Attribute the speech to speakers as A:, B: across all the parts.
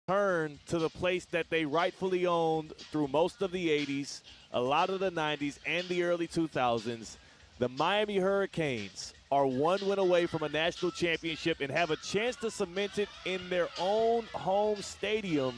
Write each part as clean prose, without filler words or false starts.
A: return to the place that they rightfully owned through most of the 80s, a lot of the 90s, and the early 2000s. The Miami Hurricanes are one win away from a national championship and have a chance to cement it in their own home stadium.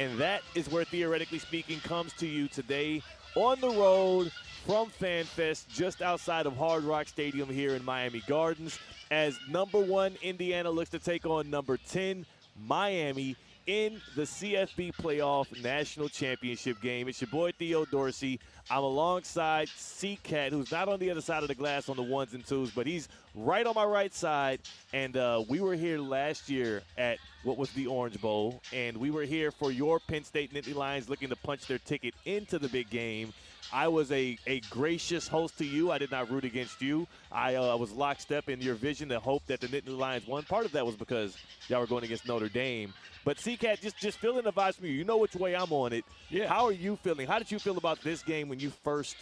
A: And that is where, theoretically speaking, comes to you today on the road from FanFest just outside of Hard Rock Stadium here in Miami Gardens, as number 1 Indiana looks to take on number 10 Miami in the CFB Playoff National Championship game. It's your boy Theo Dorsey. I'm alongside C-Cat, who's not on the other side of the glass on the ones and twos, but he's right on my right side. And we were here last year at what was the Orange Bowl, and we were here for your Penn State Nittany Lions looking to punch their ticket into the big game. I was a gracious host to you. I did not root against you. I was lockstep in your vision to hope that the Nittany Lions won. Part of that was because y'all were going against Notre Dame. But C-Cat, just feeling the vibes from you. You know which way I'm on it.
B: Yeah.
A: How are you feeling? How did you feel about this game when you first,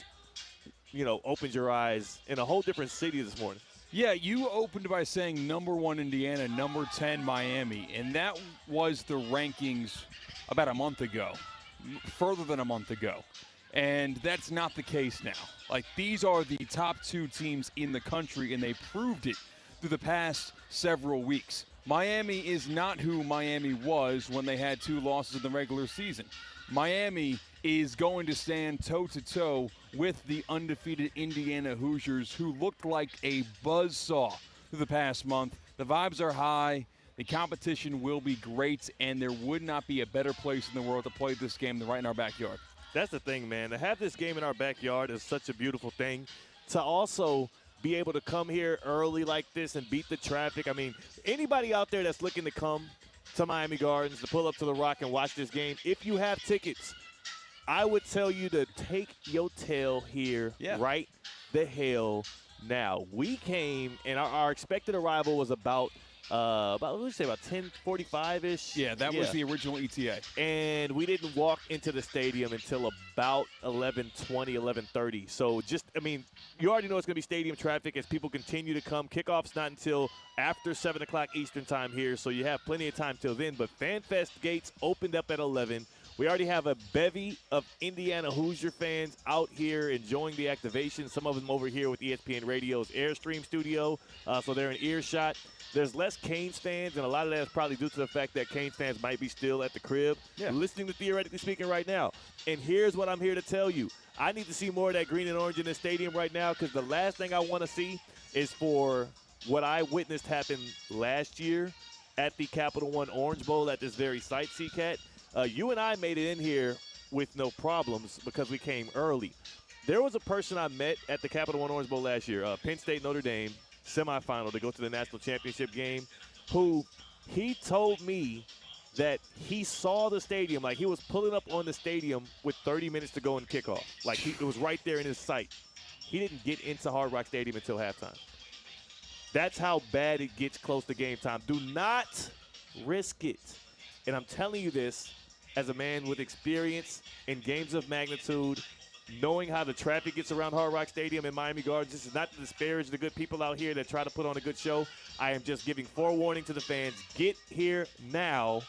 A: opened your eyes in a whole different city this morning?
B: Yeah, you opened by saying number 1 Indiana, number 10 Miami, and that was the rankings about a month ago, further than a month ago. And that's not the case now. Like, these are the top 2 teams in the country, and they proved it through the past several weeks. Miami is not who Miami was when they had 2 losses in the regular season. Miami is going to stand toe-to-toe with the undefeated Indiana Hoosiers, who looked like a buzzsaw through the past month. The vibes are high. The competition will be great, and there would not be a better place in the world to play this game than right in our backyard.
A: That's the thing, man. To have this game in our backyard is such a beautiful thing. To also be able to come here early like this and beat the traffic. I mean, anybody out there that's looking to come to Miami Gardens to pull up to the Rock and watch this game, if you have tickets, I would tell you to take your tail here right the hell now. We came, and our expected arrival was about 10:45-ish.
B: Yeah, that was the original ETA.
A: And we didn't walk into the stadium until about 11:20, 11:30. So you already know it's going to be stadium traffic as people continue to come. Kickoff's not until after 7 o'clock Eastern time here, so you have plenty of time till then. But FanFest gates opened up at 11. We already have a bevy of Indiana Hoosier fans out here enjoying the activation. Some of them over here with ESPN Radio's Airstream studio, so they're in earshot. There's less Canes fans, and a lot of that is probably due to the fact that Canes fans might be still at the crib listening to Theoretically Speaking right now. And here's what I'm here to tell you. I need to see more of that green and orange in the stadium right now, because the last thing I want to see is for what I witnessed happen last year at the Capital One Orange Bowl at this very site, C-Cat. You and I made it in here with no problems because we came early. There was a person I met at the Capital One Orange Bowl last year, Penn State Notre Dame semifinal to go to the national championship game, who he told me that he saw the stadium, like he was pulling up on the stadium with 30 minutes to go in kickoff. Like it was right there in his sight. He didn't get into Hard Rock Stadium until halftime. That's how bad it gets close to game time. Do not risk it. And I'm telling you this as a man with experience in games of magnitude, knowing how the traffic gets around Hard Rock Stadium in Miami Gardens. This is not to disparage the good people out here that try to put on a good show. I am just giving forewarning to the fans. Get here now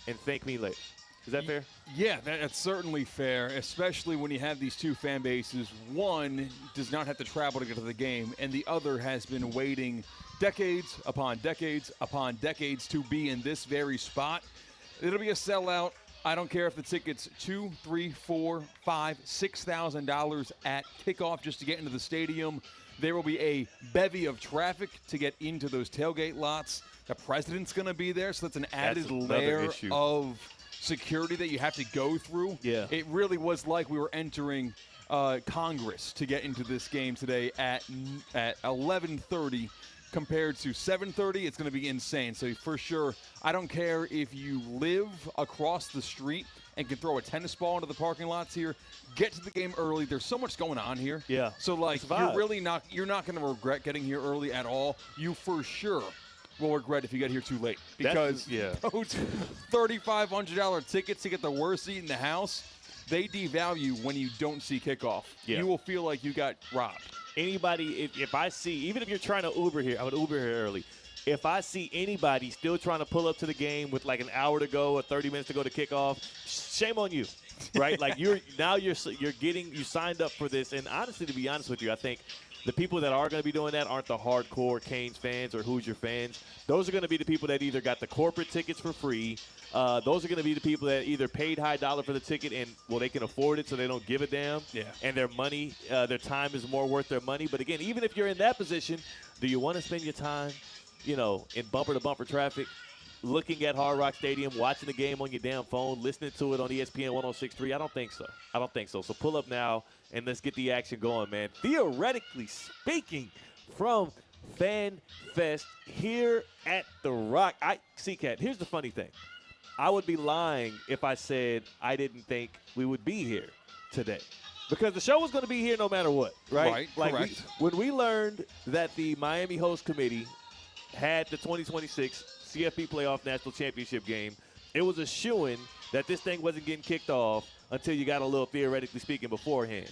A: and thank me later. Is that fair?
B: Yeah, that's certainly fair, especially when you have these 2 fan bases. One does not have to travel to get to the game, and the other has been waiting decades upon decades upon decades to be in this very spot. It'll be a sellout. I don't care if the ticket's $2,000, $3,000, $4,000, $5,000, $6,000 at kickoff just to get into the stadium. There will be a bevy of traffic to get into those tailgate lots. The president's going to be there, so that's an added layer of security that you have to go through.
A: Yeah.
B: It really was like we were entering Congress to get into this game today at 11:30. Compared to 7:30, it's going to be insane. So for sure, I don't care if you live across the street and can throw a tennis ball into the parking lots here. Get to the game early. There's so much going on here.
A: Yeah.
B: So you're not going to regret getting here early at all. You for sure will regret if you get here too late, because those $3,500 tickets to get the worst seat in the house, they devalue when you don't see kickoff. Yeah. You will feel like you got robbed.
A: Anybody, if I see, even if you're trying to Uber here, I would Uber here early. if I see anybody still trying to pull up to the game with like an hour to go or 30 minutes to go to kickoff, shame on you, right? Like you signed up for this. And honestly, to be honest with you, I think the people that are going to be doing that aren't the hardcore Canes fans or Hoosier fans. Those are going to be the people that either got the corporate tickets for free. Those are going to be the people that either paid high dollar for the ticket and, well, they can afford it so they don't give a damn.
B: Yeah.
A: And their money, their time is more worth their money. But, again, even if you're in that position, do you want to spend your time, in bumper-to-bumper traffic, looking at Hard Rock Stadium, watching the game on your damn phone, listening to it on ESPN 106.3? I don't think so. So pull up now and let's get the action going, man. Theoretically speaking, from Fan Fest here at The Rock. C-Cat, here's the funny thing. I would be lying if I said I didn't think we would be here today. Because the show was going to be here no matter what, right?
B: Correct.
A: When we learned that the Miami Host Committee had the 2026 CFP Playoff National Championship game, it was a shoo-in that this thing wasn't getting kicked off until you got a little theoretically speaking beforehand.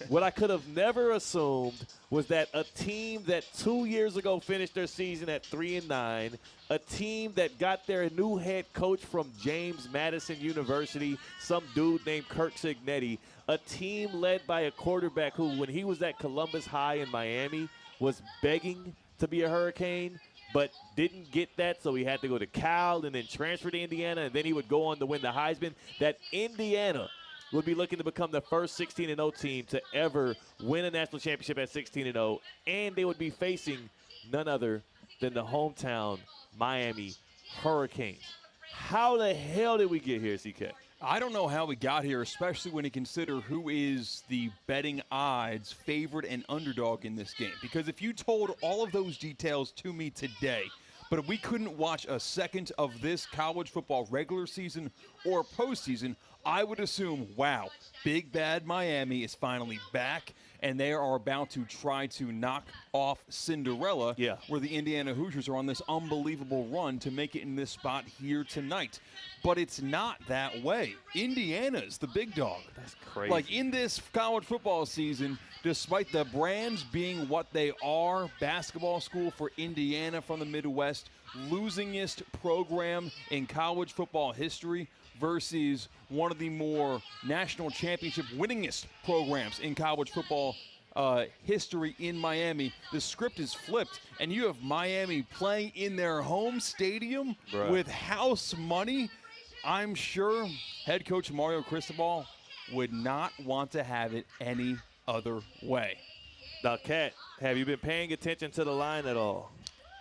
A: What I could have never assumed was that a team that 2 years ago finished their season at 3-9, a team that got their new head coach from James Madison University, some dude named Kirk Cignetti, a team led by a quarterback who, when he was at Columbus High in Miami, was begging to be a Hurricane, but didn't get that, so he had to go to Cal and then transfer to Indiana, and then he would go on to win the Heisman. That Indiana would be looking to become the first 16-0 team to ever win a national championship at 16-0, and they would be facing none other than the hometown Miami Hurricanes. How the hell did we get here, CK?
B: I don't know how we got here, especially when you consider who is the betting odds favorite and underdog in this game. Because if you told all of those details to me today, but if we couldn't watch a second of this college football regular season or postseason, I would assume, wow, Big Bad Miami is finally back, and they are about to try to knock off Cinderella, where the Indiana Hoosiers are on this unbelievable run to make it in this spot here tonight. But it's not that way. Indiana's the big dog.
A: That's crazy.
B: Like, in this college football season, despite the brands being what they are, basketball school for Indiana from the Midwest, losingest program in college football history, versus one of the more national championship winningest programs in college football history in Miami. The script is flipped, and you have Miami playing in their home stadium with house money. I'm sure head coach Mario Cristobal would not want to have it any other way.
A: Now, Kat, have you been paying attention to the line at all?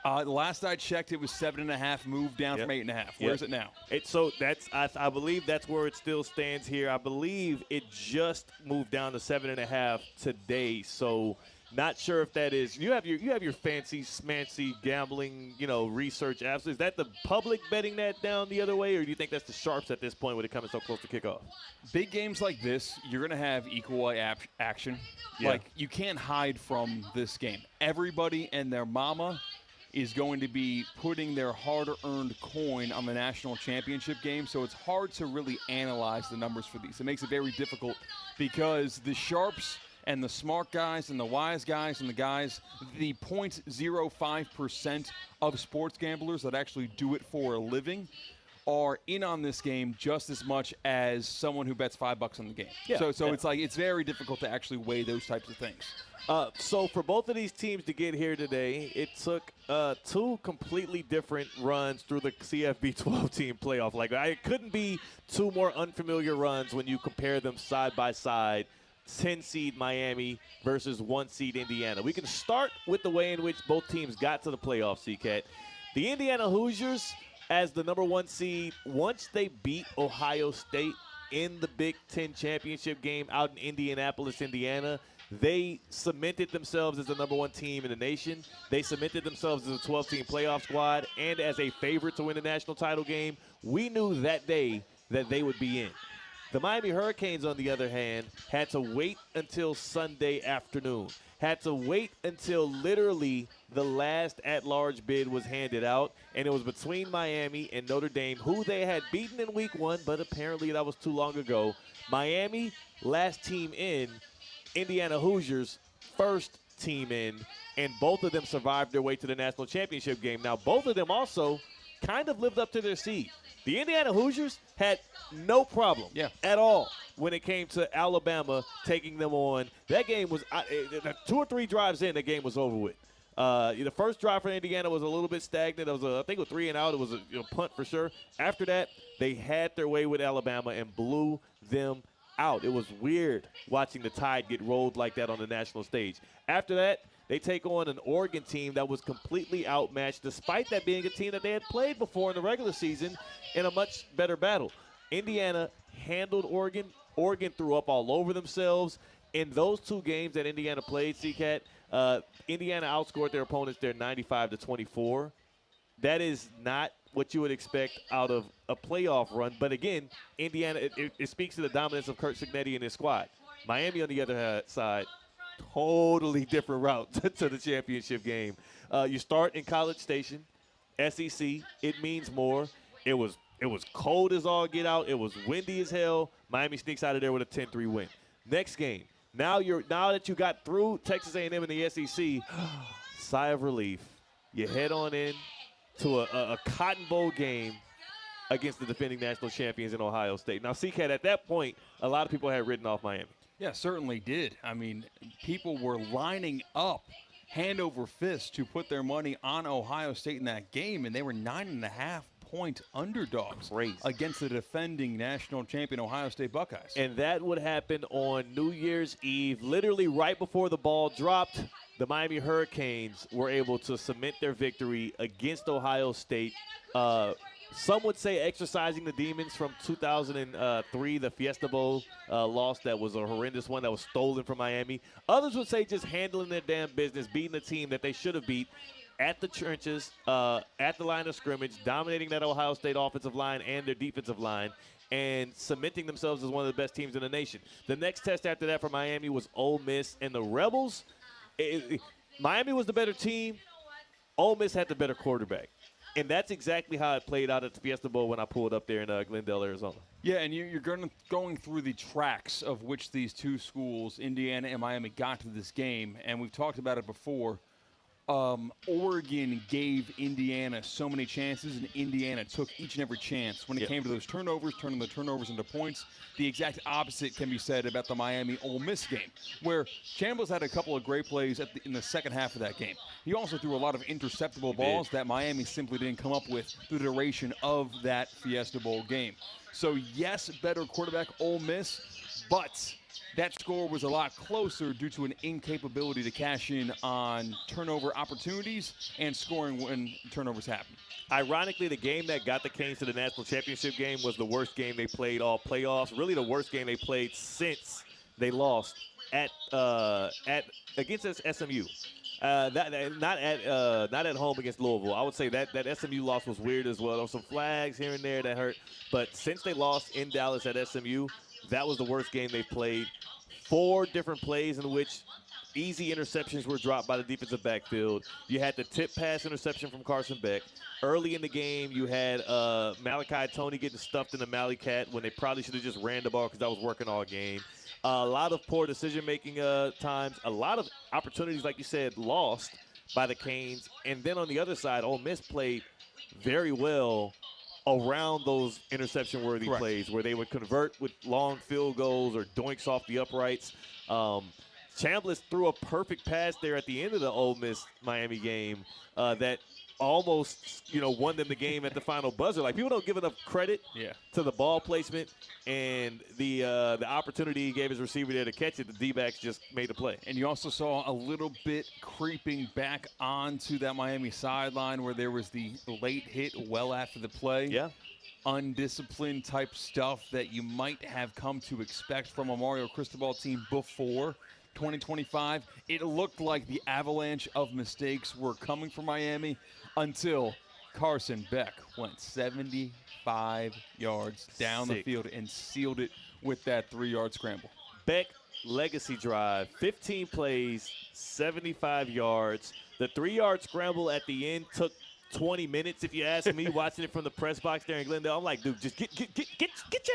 B: The last I checked, it was 7.5, moved down from 8.5. Where is it now?
A: So that's I believe that's where it still stands here. I believe it just moved down to 7.5 today. So not sure if that is. You have your fancy smancy gambling, research apps. Is that the public betting that down the other way, or do you think that's the sharps at this point when it comes so close to kickoff?
B: Big games like this, you're going to have equal action. Like, you can't hide from this game. Everybody and their mama is going to be putting their hard-earned coin on the national championship game, so it's hard to really analyze the numbers for these. It makes it very difficult because the sharps and the smart guys and the wise guys and the 0.05% of sports gamblers that actually do it for a living are in on this game just as much as someone who bets $5 on the game. It's like it's very difficult to actually weigh those types of things.
A: So for both of these teams to get here today, it took two completely different runs through the CFB 12-team playoff. Like, it couldn't be two more unfamiliar runs when you compare them side by side. 10-seed Miami versus 1-seed Indiana. We can start with the way in which both teams got to the playoffs, CCAT. The Indiana Hoosiers, as the number 1 seed, once they beat Ohio State in the Big Ten championship game out in Indianapolis, Indiana, they cemented themselves as the number 1 team in the nation. They cemented themselves as a 12-team playoff squad and as a favorite to win the national title game. We knew that day that they would be in. The Miami Hurricanes, on the other hand, had to wait until Sunday afternoon. Had to wait until literally the last at-large bid was handed out, and it was between Miami and Notre Dame, who they had beaten in Week 1, but apparently that was too long ago. Miami, last team in. Indiana Hoosiers, first team in, and both of them survived their way to the national championship game. Now, both of them also kind of lived up to their seed. The Indiana Hoosiers had no problem at all when it came to Alabama taking them on. That game was 2 or 3 drives in, the game was over with. The first drive for Indiana was a little bit stagnant. It was I think it was 3 and out. It was a punt for sure. After that, they had their way with Alabama and blew them out. It was weird watching the Tide get rolled like that on the national stage. After that, they take on an Oregon team that was completely outmatched, despite that being a team that they had played before in the regular season in a much better battle. Indiana handled Oregon. Oregon threw up all over themselves. In those 2 games that Indiana played, CCAT, Indiana outscored their opponents there 95-24. That is not what you would expect out of a playoff run. But again, Indiana, it speaks to the dominance of Kurt Cignetti and his squad. Miami, on the other side, totally different route to the championship game. You start in College Station, SEC. It means more. It was cold as all get out. It was windy as hell. Miami sneaks out of there with a 10-3 win. Next game. Now that you got through Texas A&M and the SEC, sigh of relief. You head on in to a Cotton Bowl game against the defending national champions in Ohio State. Now, CCAT, at that point, a lot of people had written off Miami.
B: Yeah, certainly did. I mean, people were lining up hand over fist to put their money on Ohio State in that game, and they were 9.5-point underdogs against the defending national champion Ohio State Buckeyes.
A: And that would happen on New Year's Eve. Literally right before the ball dropped, the Miami Hurricanes were able to cement their victory against Ohio State. Some would say exercising the demons from 2003, the Fiesta Bowl loss that was a horrendous one that was stolen from Miami. Others would say just handling their damn business, beating a team that they should have beat at the trenches, at the line of scrimmage, dominating that Ohio State offensive line and their defensive line, and cementing themselves as one of the best teams in the nation. The next test after that for Miami was Ole Miss, and the Rebels, Miami was the better team. Ole Miss had the better quarterback. And that's exactly how it played out at the Fiesta Bowl when I pulled up there in Glendale, Arizona.
B: Yeah, and you're going through the tracks of which these 2 schools, Indiana and Miami, got to this game. And we've talked about it before. Oregon gave Indiana so many chances, and Indiana took each and every chance. When it came to those turnovers, turning the turnovers into points, the exact opposite can be said about the Miami-Ole Miss game, where Chambliss had a couple of great plays in the second half of that game. He also threw a lot of interceptable balls that Miami simply didn't come up with through the duration of that Fiesta Bowl game. So, yes, better quarterback Ole Miss, but that score was a lot closer due to an incapability to cash in on turnover opportunities and scoring when turnovers happen.
A: Ironically, the game that got the Canes to the national championship game was the worst game they played all playoffs. Really, the worst game they played since they lost against SMU. Not at home against Louisville. I would say that SMU loss was weird as well. There were some flags here and there that hurt. But since they lost in Dallas at SMU, that was the worst game they played. 4 different plays in which easy interceptions were dropped by the defensive backfield. You had the tip pass interception from Carson Beck. Early in the game, you had Malachi Toney getting stuffed in the Malley Cat when they probably should have just ran the ball because that was working all game. A lot of poor decision-making times. A lot of opportunities, like you said, lost by the Canes. And then on the other side, Ole Miss played very well around those interception-worthy plays where they would convert with long field goals or doinks off the uprights. Chambliss threw a perfect pass there at the end of the Ole Miss-Miami game that almost, won them the game at the final buzzer. Like, people don't give enough credit to the ball placement and the opportunity he gave his receiver there to catch it. The D-backs just made the play.
B: And you also saw a little bit creeping back onto that Miami sideline where there was the late hit well after the play.
A: Yeah.
B: Undisciplined type stuff that you might have come to expect from a Mario Cristobal team before 2025. It looked like the avalanche of mistakes were coming from Miami until Carson Beck went 75 yards down the field and sealed it with that 3-yard scramble.
A: Beck legacy drive, 15 plays, 75 yards. The 3-yard scramble at the end took 20 minutes, if you ask me, watching it from the press box there in Glendale. I'm like, dude, just get your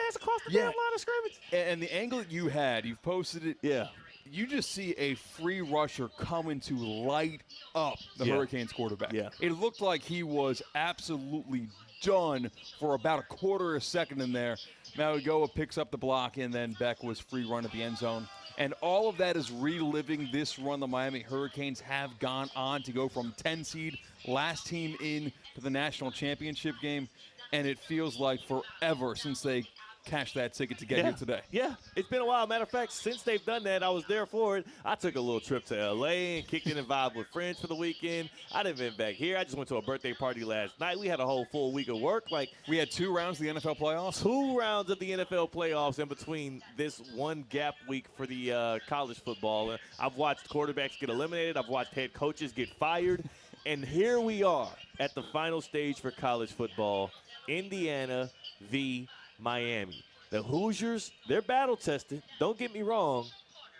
A: ass across the damn line of scrimmage.
B: And the angle that you had, you've posted it.
A: Yeah.
B: you just see a free rusher coming to light up the Hurricanes quarterback.
A: Yeah.
B: It looked like he was absolutely done for about a quarter of a second in there. Mauigoa picks up the block, and then Beck was free run at the end zone. And all of that is reliving this run the Miami Hurricanes have gone on to go from 10 seed, last team in to the national championship game. And it feels like forever since they cashed that ticket to get here today.
A: Yeah, it's been a while. Matter of fact, since they've done that, I was there for it. I took a little trip to L.A. and kicked in and vibed with friends for the weekend. I didn't been back here. I just went to a birthday party last night. We had a whole full week of work.
B: We had 2 rounds of the NFL playoffs?
A: 2 rounds of the NFL playoffs in between this one gap week for the college football. I've watched quarterbacks get eliminated. I've watched head coaches get fired. And here we are at the final stage for college football. Indiana v. Miami. The Hoosiers, they're battle tested. Don't get me wrong,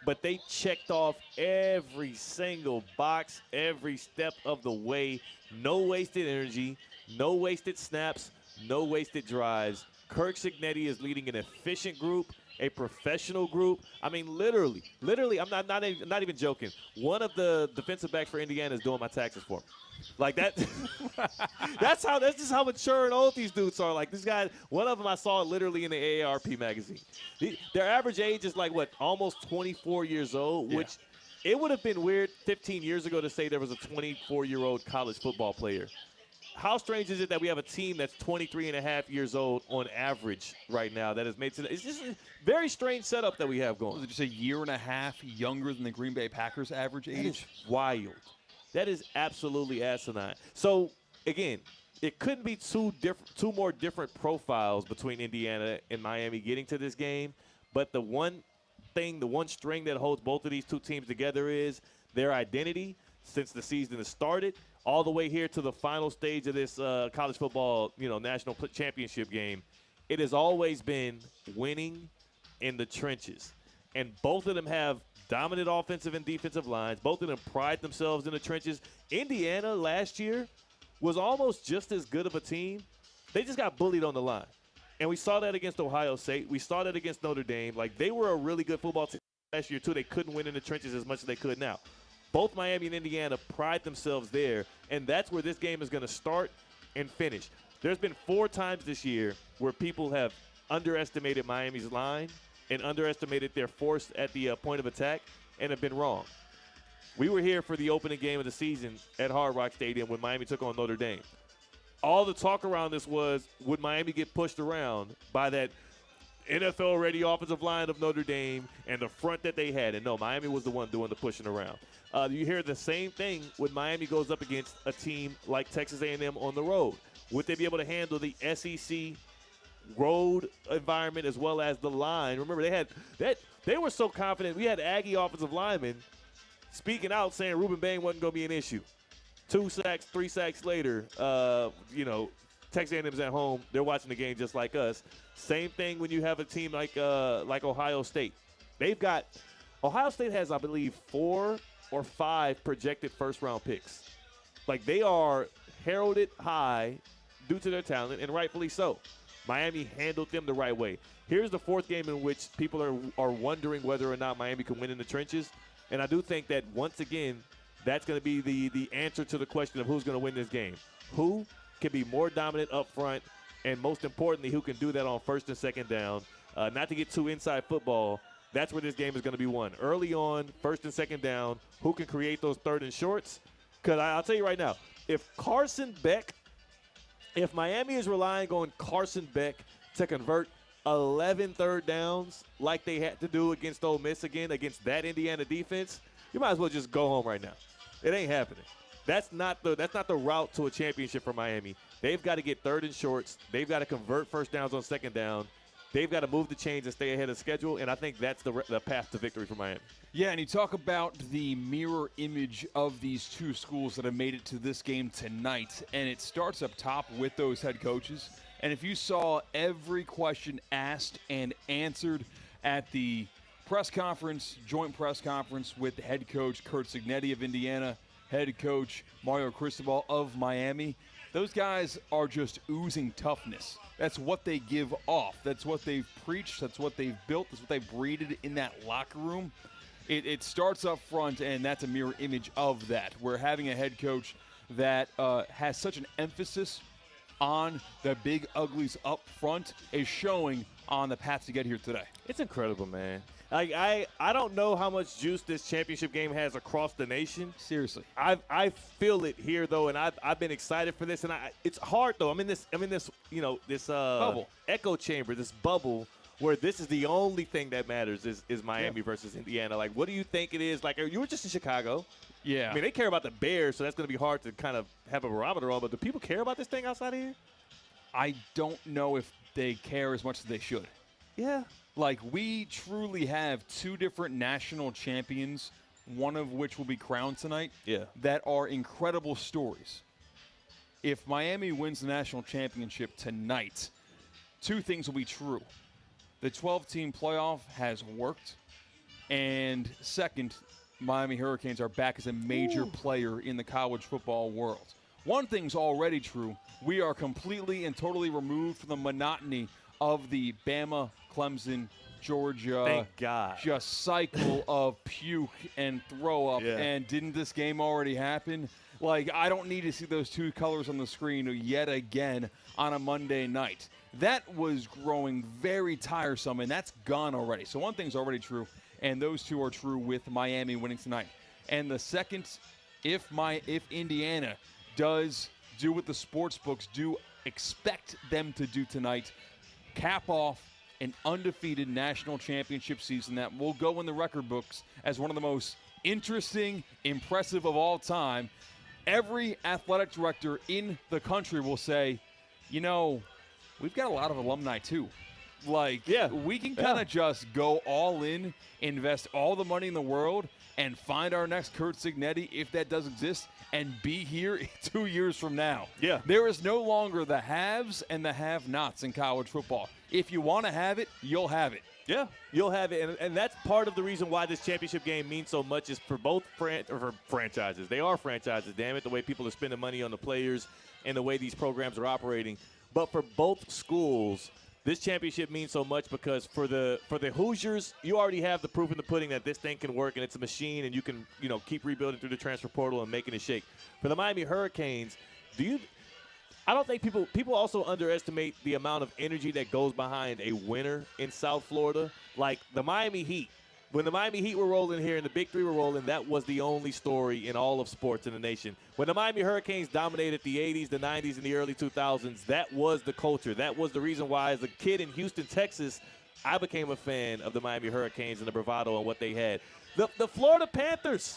A: but they checked off every single box, every step of the way. No wasted energy, no wasted snaps, no wasted drives. Kirk Cignetti is leading an efficient group, a professional group. I mean, literally, I'm not even joking. One of the defensive backs for Indiana is doing my taxes for me. Like that. That's just how mature and old these dudes are. Like this guy, one of them I saw literally in the AARP magazine. Their average age is almost 24 years old, which it would have been weird 15 years ago to say there was a 24-year-old college football player. How strange is it that we have a team that's 23 and a half years old on average right now that has made it? It's just a very strange setup that we have going.
B: Was it just a year and a half younger than the Green Bay Packers average age?
A: That is wild. That is absolutely asinine. So, again, it couldn't be two more different profiles between Indiana and Miami getting to this game. But the one string that holds both of these two teams together is their identity since the season has started all the way here to the final stage of this college football, national championship game. It has always been winning in the trenches. And both of them have dominant offensive and defensive lines. Both of them pride themselves in the trenches. Indiana last year was almost just as good of a team. They just got bullied on the line. And we saw that against Ohio State. We saw that against Notre Dame. They were a really good football team last year, too. They couldn't win in the trenches as much as they could now. Both Miami and Indiana pride themselves there, and that's where this game is going to start and finish. There's been 4 times this year where people have underestimated Miami's line and underestimated their force at the point of attack and have been wrong. We were here for the opening game of the season at Hard Rock Stadium when Miami took on Notre Dame. All the talk around this was, would Miami get pushed around by that NFL-ready offensive line of Notre Dame and the front that they had? And no, Miami was the one doing the pushing around. You hear the same thing when Miami goes up against a team like Texas A&M on the road. Would they be able to handle the SEC road environment as well as the line? Remember, they were so confident. We had Aggie offensive linemen speaking out saying Ruben Bain wasn't going to be an issue. 2 sacks, 3 sacks later, Texas A&M's at home. They're watching the game just like us. Same thing when you have a team like Ohio State. Ohio State has, I believe, 4 or 5 projected first-round picks. They are heralded high due to their talent, and rightfully so. Miami handled them the right way. Here's the 4th game in which people are wondering whether or not Miami can win in the trenches. And I do think that, once again, that's going to be the answer to the question of who's going to win this game. Who can be more dominant up front, and most importantly, who can do that on first and second down. Not to get too inside football, that's where this game is going to be won. Early on, first and second down, who can create those third and shorts? Because I'll tell you right now, if Miami is relying on Carson Beck to convert 11 third downs like they had to do against Ole Miss again, against that Indiana defense, you might as well just go home right now. It ain't happening. That's not the route to a championship for Miami. They've got to get third and shorts. They've got to convert first downs on second down. They've got to move the chains and stay ahead of schedule, and I think that's the path to victory for Miami.
B: Yeah, and you talk about the mirror image of these two schools that have made it to this game tonight, and it starts up top with those head coaches. And if you saw every question asked and answered at the press conference, joint press conference with the head coach Curt Cignetti of Indiana, head coach Mario Cristobal of Miami, those guys are just oozing toughness. That's what they give off. That's what they've preached. That's what they've built. That's what they've breeded in that locker room. It starts up front, and that's a mirror image of that. We're having a head coach that has such an emphasis on the big uglies up front is showing on the path to get here today.
A: It's incredible, man. I don't know how much juice this championship game has across the nation.
B: Seriously.
A: I feel it here though, and I've been excited for this, and it's hard though. I'm in this
B: bubble,
A: echo chamber, this bubble where this is the only thing that matters is Miami versus Indiana. Like, what do you think it is? Like, you were just in Chicago.
B: Yeah.
A: I mean, they care about the Bears, so that's going to be hard to kind of have a barometer on. But do people care about this thing outside of here?
B: I don't know if they care as much as they should.
A: Yeah.
B: Like, we truly have two different national champions, one of which will be crowned tonight, that are incredible stories. If Miami wins the national championship tonight, two things will be true. The 12-team playoff has worked, and second, Miami Hurricanes are back as a major player in the college football world. One thing's already true. We are completely and totally removed from the monotony of the Bama, Clemson, Georgia,
A: thank God,
B: just cycle of puke and throw up. And didn't this game already happen? Like, I don't need to see those two colors on the screen yet again on a Monday night. That was growing very tiresome, and that's gone already. So one thing's already true, and those two are true with Miami winning tonight. And the second, if Indiana does do what the sports books do expect them to do tonight, cap off an undefeated national championship season that will go in the record books as one of the most interesting, impressive of all time, every athletic director in the country will say, you know, we've got a lot of alumni too. Like, we can kind of just go all in, invest all the money in the world, and find our next Kurt Signetti, if that does exist, and be here 2 years from now.
A: Yeah.
B: There is no longer the haves and the have-nots in college football. If you want to have it, you'll have it.
A: Yeah, you'll have it. And that's part of the reason why this championship game means so much is for both for franchises. They are franchises, damn it, the way people are spending money on the players and the way these programs are operating. But for both schools, this championship means so much because for the Hoosiers, you already have the proof in the pudding that this thing can work and it's a machine and you can, keep rebuilding through the transfer portal and making it shake. For the Miami Hurricanes, I don't think people also underestimate the amount of energy that goes behind a winner in South Florida. Like the Miami Heat. When the Miami Heat were rolling here and the Big Three were rolling, that was the only story in all of sports in the nation. When the Miami Hurricanes dominated the 80s, the 90s, and the early 2000s, that was the culture. That was the reason why, as a kid in Houston, Texas, I became a fan of the Miami Hurricanes and the bravado and what they had. The Florida Panthers.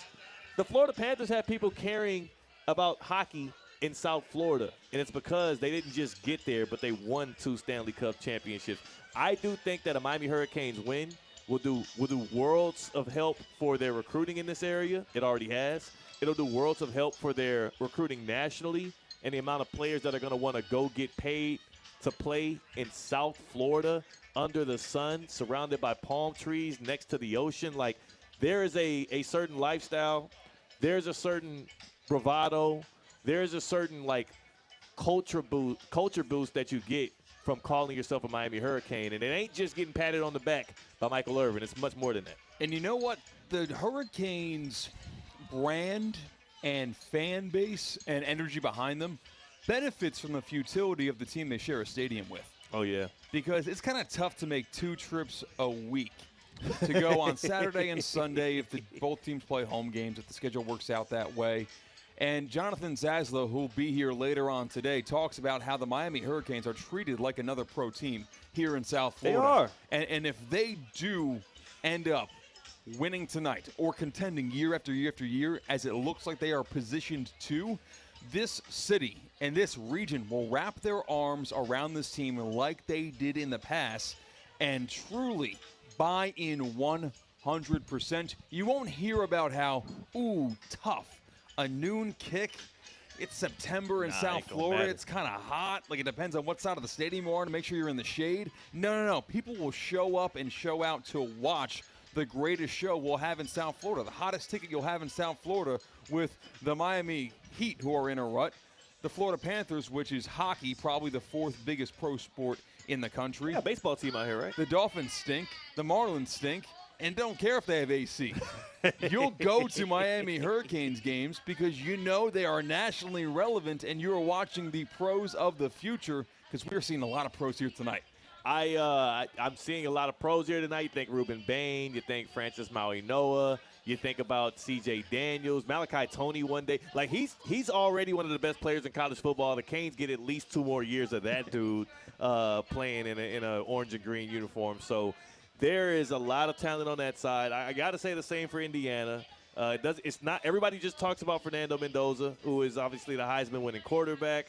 A: The Florida Panthers have people caring about hockey in South Florida, and it's because they didn't just get there, but they won 2 Stanley Cup championships. I do think that a Miami Hurricanes win will do worlds of help for their recruiting in this area. It already has. It'll do worlds of help for their recruiting nationally and the amount of players that are going to want to go get paid to play in South Florida under the sun, surrounded by palm trees next to the ocean. Like, there is a certain lifestyle. There's a certain bravado. There's a certain, culture boost that you get from calling yourself a Miami Hurricane. And it ain't just getting patted on the back by Michael Irvin. It's much more than that.
B: And you know what? The Hurricanes brand and fan base and energy behind them benefits from the futility of the team they share a stadium with.
A: Oh, yeah.
B: Because it's kind of tough to make 2 trips a week to go on Saturday and Sunday if both teams play home games, if the schedule works out that way. And Jonathan Zaslow, who will be here later on today, talks about how the Miami Hurricanes are treated like another pro team here in South Florida.
A: They are.
B: And if they do end up winning tonight or contending year after year after year, as it looks like they are positioned to, this city and this region will wrap their arms around this team like they did in the past and truly buy in 100%. You won't hear about how, tough. A noon kick. It's September in South Florida. It's kind of hot. Like, it depends on what side of the stadium you are to make sure you're in the shade. No. People will show up and show out to watch the greatest show we'll have in South Florida. The hottest ticket you'll have in South Florida with the Miami Heat, who are in a rut. The Florida Panthers, which is hockey, probably the 4th biggest pro sport in the country.
A: Yeah, baseball team out here, right?
B: The Dolphins stink. The Marlins stink. and don't care if they have AC. You'll go to Miami Hurricanes games because you know they are nationally relevant and you're watching the pros of the future, because we're seeing a lot of pros here tonight.
A: I'm seeing a lot of pros here tonight. You think Ruben Bain, you think Francis Maui-Noah, you think about C.J. Daniels, Malachi Toney one day. Like, he's already one of the best players in college football. The Canes get at least 2 more years of that dude playing in a orange and green uniform. So there is a lot of talent on that side. I got to say the same for Indiana. It's not everybody just talks about Fernando Mendoza, who is obviously the Heisman-winning quarterback.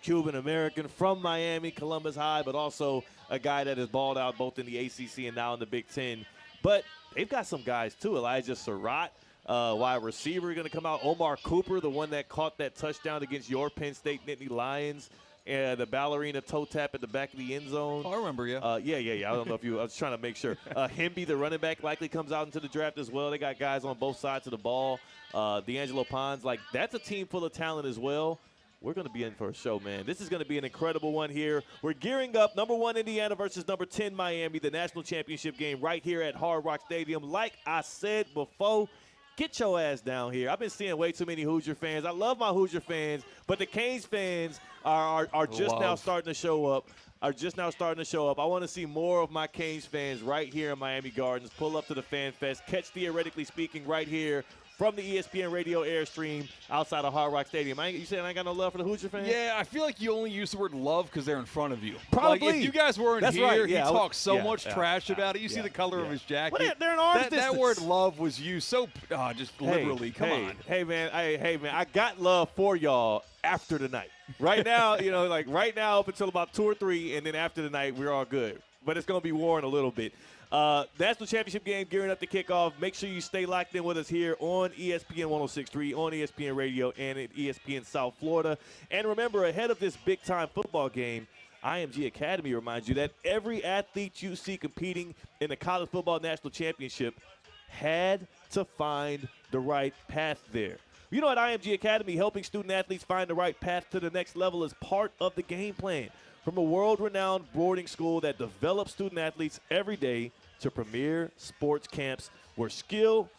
A: Cuban-American from Miami, Columbus High, but also a guy that has balled out both in the ACC and now in the Big Ten. But they've got some guys, too. Elijah Surratt, wide receiver, going to come out. Omar Cooper, the one that caught that touchdown against your Penn State Nittany Lions. The ballerina toe tap at the back of the end zone.
B: Oh, I remember, yeah.
A: Yeah. I don't know if I was trying to make sure. Hemby, the running back, likely comes out into the draft as well. They got guys on both sides of the ball. D'Angelo Pons, like, that's a team full of talent as well. We're going to be in for a show, man. This is going to be an incredible one here. We're gearing up. Number 1 Indiana versus number 10 Miami, the national championship game right here at Hard Rock Stadium. Like I said before, get your ass down here. I've been seeing way too many Hoosier fans. I love my Hoosier fans, but the Canes fans are just now starting to show up. I want to see more of my Canes fans right here in Miami Gardens. Pull up to the Fan Fest. Catch Theoretically Speaking right here from the ESPN radio airstream outside of Hard Rock Stadium. You saying I ain't got no love for the Hoosier fans?
B: Yeah, I feel like you only use the word love because they're in front of you.
A: Probably.
B: Like, if you guys weren't here,
A: right.
B: he talks so much trash about it. You see the color of his jacket.
A: Well, they're in arm's
B: that
A: distance.
B: word love was used so just liberally. Come on.
A: Hey, man, I got love for y'all after the night. Right now, right now up until about 2 or 3, and then after the night, we're all good. But it's going to be worn a little bit. National championship game gearing up to kick off. Make sure you stay locked in with us here on ESPN 106.3, on ESPN Radio, and at ESPN South Florida. And remember, ahead of this big-time football game, IMG Academy reminds you that every athlete you see competing in the College Football National Championship had to find the right path there. You know, at IMG Academy, helping student-athletes find the right path to the next level is part of the game plan. From a world-renowned boarding school that develops student-athletes every day to premier sports camps where skill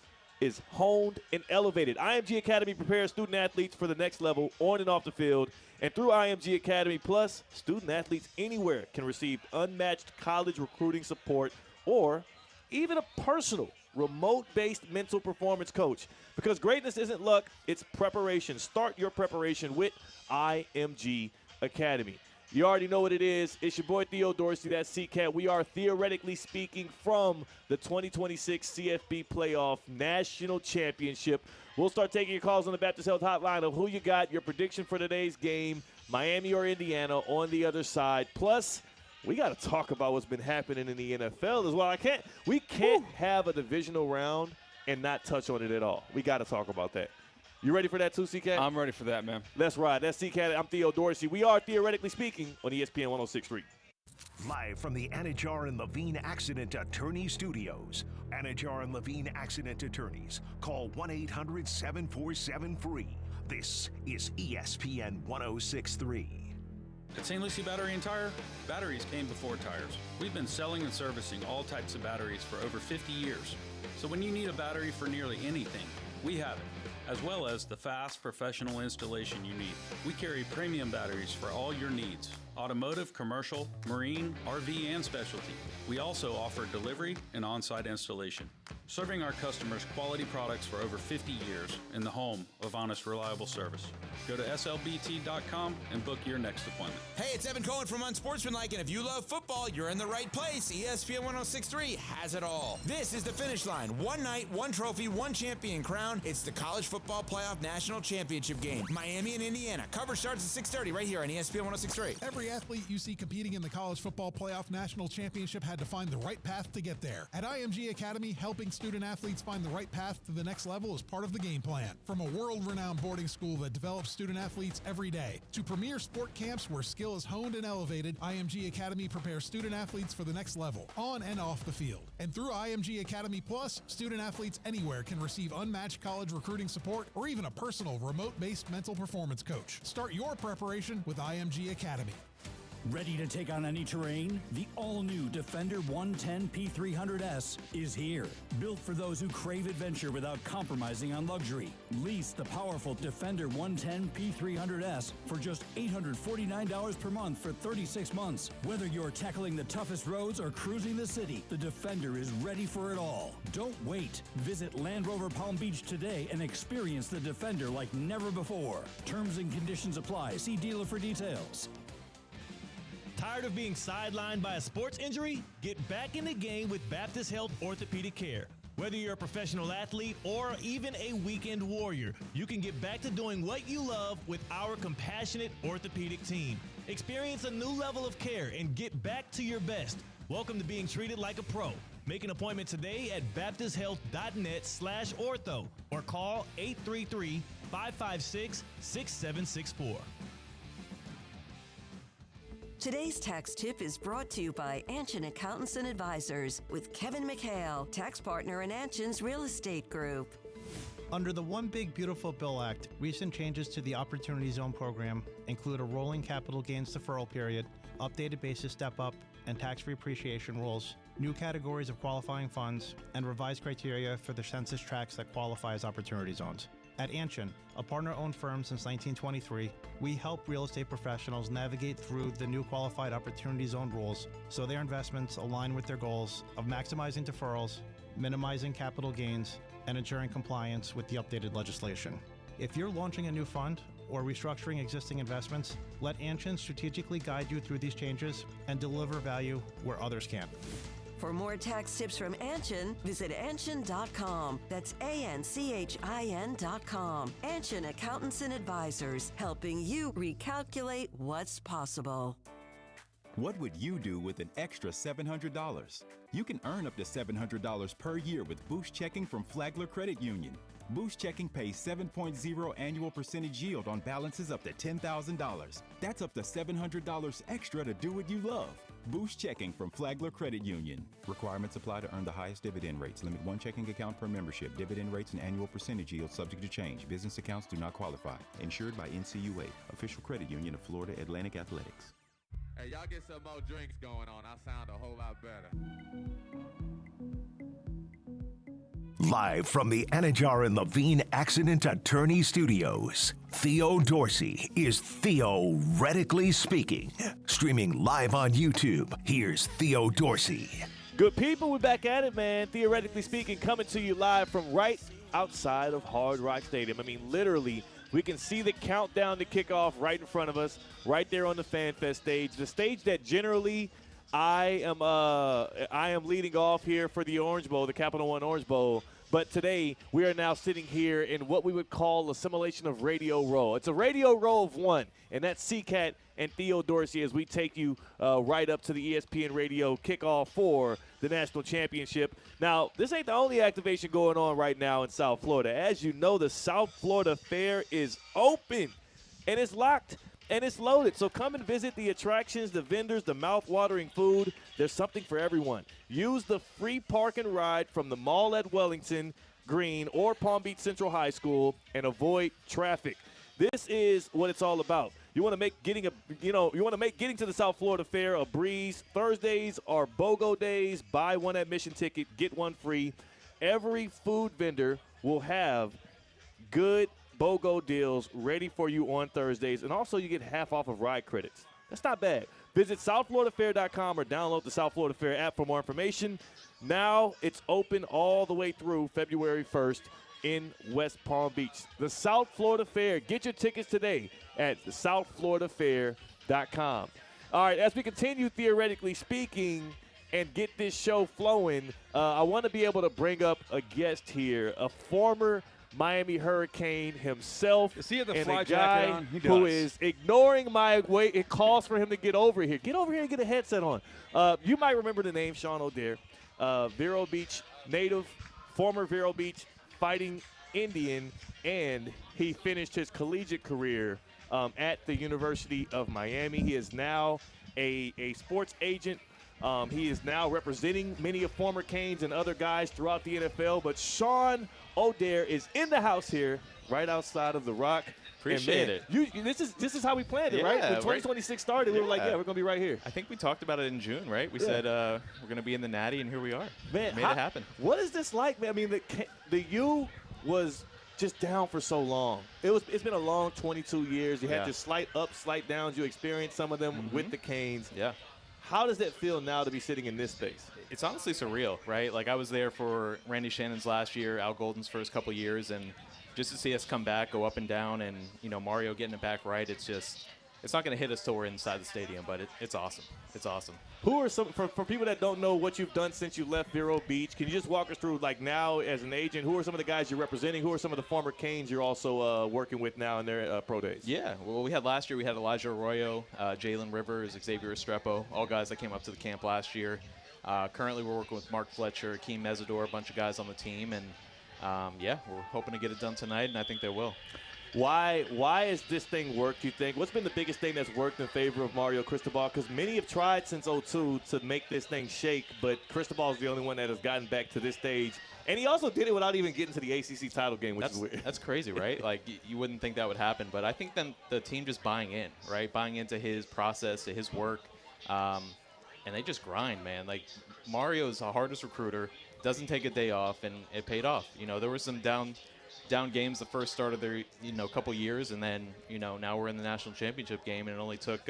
A: is honed and elevated. IMG Academy prepares student-athletes for the next level on and off the field. And through IMG Academy Plus, student-athletes anywhere can receive unmatched college recruiting support or even a personal, remote-based mental performance coach. Because greatness isn't luck, it's preparation. Start your preparation with IMG Academy. You already know what it is. It's your boy Theo Dorsey, that's CCAT. We are Theoretically Speaking from the 2026 CFB Playoff National Championship. We'll start taking your calls on the Baptist Health Hotline of who you got, your prediction for today's game, Miami or Indiana on the other side. Plus, we got to talk about what's been happening in the NFL as well. We can't have a divisional round and not touch on it at all. We got to talk about that. You ready for that too, CCAT?
B: I'm ready for that, man.
A: Let's ride. That's CCAT. I'm Theo Dorsey. We are Theoretically Speaking on ESPN 106.3.
C: Live from the Anajar and Levine Accident Attorney Studios. Anajar and Levine Accident Attorneys. Call 1-800-747-FREE. This is ESPN 106.3.
D: At St. Lucie Battery and Tire, batteries came before tires. We've been selling and servicing all types of batteries for over 50 years. So when you need a battery for nearly anything, we have it, as well as the fast professional installation you need. We carry premium batteries for all your needs: automotive, commercial, marine, RV, and specialty. We also offer delivery and on-site installation, serving our customers quality products for over 50 years in the home of honest, reliable service. Go to slbt.com and book your next appointment.
E: Hey, it's Evan Cohen from Unsportsmanlike, and if you love football, you're in the right place. ESPN 106.3 has it all. This is the finish line. One night, one trophy, one champion crown. It's the College Football Playoff National Championship game. Miami and Indiana. Coverage starts at 6:30 right here on ESPN 106.3.
F: Every athlete you see competing in the College Football Playoff National Championship had to find the right path to get there. At IMG Academy, helping student athletes find the right path to the next level is part of the game plan. From a world-renowned boarding school that develops student athletes every day to premier sport camps where skill is honed and elevated, IMG Academy prepares student athletes for the next level, on and off the field. And through IMG Academy Plus, student athletes anywhere can receive unmatched college recruiting support or even a personal remote-based mental performance coach. Start your preparation with IMG Academy.
G: Ready to take on any terrain? The all-new Defender 110 P300S is here. Built for those who crave adventure without compromising on luxury. Lease the powerful Defender 110 P300S for just $849 per month for 36 months. Whether you're tackling the toughest roads or cruising the city, the Defender is ready for it all. Don't wait. Visit Land Rover Palm Beach today and experience the Defender like never before. Terms and conditions apply. See dealer for details.
H: Tired of being sidelined by a sports injury? Get back in the game with Baptist Health Orthopedic Care. Whether you're a professional athlete or even a weekend warrior, you can get back to doing what you love with our compassionate orthopedic team. Experience a new level of care and get back to your best. Welcome to being treated like a pro. Make an appointment today at baptisthealth.net/ortho or call 833-556-6764.
I: Today's tax tip is brought to you by Anshin Accountants and Advisors with Kevin McHale, tax partner in Anshin's Real Estate Group.
J: Under the One Big Beautiful Bill Act, recent changes to the Opportunity Zone program include a rolling capital gains deferral period, updated basis step-up, and tax-free appreciation rules, new categories of qualifying funds, and revised criteria for the census tracts that qualify as Opportunity Zones. At Anshin, a partner-owned firm since 1923, we help real estate professionals navigate through the new qualified Opportunity Zone rules so their investments align with their goals of maximizing deferrals, minimizing capital gains, and ensuring compliance with the updated legislation. If you're launching a new fund or restructuring existing investments, let Anshin strategically guide you through these changes and deliver value where others can't.
I: For more tax tips from Anshin, visit Anshin.com. That's ANCHIN.com. Anshin Accountants and Advisors, helping you recalculate what's possible.
K: What would you do with an extra $700? You can earn up to $700 per year with Boost Checking from Flagler Credit Union. Boost Checking pays 7.0 annual percentage yield on balances up to $10,000. That's up to $700 extra to do what you love. Boost Checking from Flagler Credit Union. Requirements apply to earn the highest dividend rates. Limit one checking account per membership. Dividend rates and annual percentage yield subject to change. Business accounts do not qualify. Insured by NCUA, official credit union of Florida Atlantic Athletics.
L: Hey, y'all get some more drinks going on. I sound a whole lot better.
C: Live from the Anajar and Levine Accident Attorney Studios, Theo Dorsey is theoretically speaking. Streaming live on YouTube, here's Theo Dorsey.
A: Good people, we're back at it, man. Theoretically speaking, coming to you live from right outside of Hard Rock Stadium. I mean, literally, we can see the countdown to kickoff right in front of us, right there on the Fan Fest stage. The stage that generally I am leading off here for the Orange Bowl, the Capital One Orange Bowl. But today, we are now sitting here in what we would call a simulation of Radio Row. It's a Radio Row of one, and that's C-Cat and Theo Dorsey as we take you right up to the ESPN Radio kickoff for the National Championship. Now, this ain't the only activation going on right now in South Florida. As you know, the South Florida Fair is open, and it's locked, and it's loaded. So come and visit the attractions, the vendors, the mouth-watering food. There's something for everyone. Use the free park and ride from the mall at Wellington Green or Palm Beach Central High School and avoid traffic. This is what it's all about. You want to make getting to the South Florida Fair a breeze. Thursdays are BOGO days. Buy one admission ticket, get one free. Every food vendor will have good BOGO deals ready for you on Thursdays, and also you get half off of ride credits. That's not bad. Visit southfloridafair.com or download the South Florida Fair app for more information. Now it's open all the way through February 1st in West Palm Beach. The South Florida Fair. Get your tickets today at southfloridafair.com. All right, as we continue theoretically speaking and get this show flowing, I want to be able to bring up a guest here, a former Miami Hurricane himself,
B: Is he at the
A: and
B: fly
A: a
B: jacket
A: guy
B: on? He
A: who
B: does.
A: is ignoring my way. It calls for him to get over here. Get over here and get a headset on. You might remember the name Sean O'Dare, Vero Beach native, former Vero Beach Fighting Indian, and he finished his collegiate career at the University of Miami. He is now a sports agent He is now representing many of former Canes and other guys throughout the NFL. But Sean O'Dare is in the house here, right outside of the Rock.
M: Appreciate it.
A: This is how we planned it, right? When 2026 started, we were like, yeah, we're going to be right here.
M: I think we talked about it in June, right? We said we're going to be in the Natty, and here we are.
A: Man,
M: made it happen.
A: What is this like, man? I mean, the U was just down for so long. It's been a long 22 years. You had your slight ups, slight downs. You experienced some of them with the Canes.
M: Yeah.
A: How does that feel now to be sitting in this space?
M: It's honestly surreal, right? Like, I was there for Randy Shannon's last year, Al Golden's first couple years, and just to see us come back, go up and down, and, you know, Mario getting it back right, it's not going to hit us till we're inside the stadium, but it's awesome. It's awesome.
A: Who are some, for people that don't know what you've done since you left Vero Beach, can you just walk us through, like, now as an agent, who are some of the guys you're representing? Who are some of the former Canes you're also working with now in their pro days?
M: Yeah, well, last year we had Elijah Arroyo, Jalen Rivers, Xavier Estrepo, all guys that came up to the camp last year. Currently we're working with Mark Fletcher, Akeem Mesidor, a bunch of guys on the team, and we're hoping to get it done tonight, and I think they will.
A: Why has this thing worked, you think? What's been the biggest thing that's worked in favor of Mario Cristobal? Because many have tried since 2002 to make this thing shake, but Cristobal is the only one that has gotten back to this stage. And he also did it without even getting to the ACC title game, which is weird.
M: That's crazy, right? Like, you wouldn't think that would happen, but I think the team just buying in, right? Buying into his process, to his work, and they just grind, man. Like, Mario's the hardest recruiter, doesn't take a day off, and it paid off. You know, there were some down games the first start of their, couple years, and then, now we're in the national championship game, and it only took,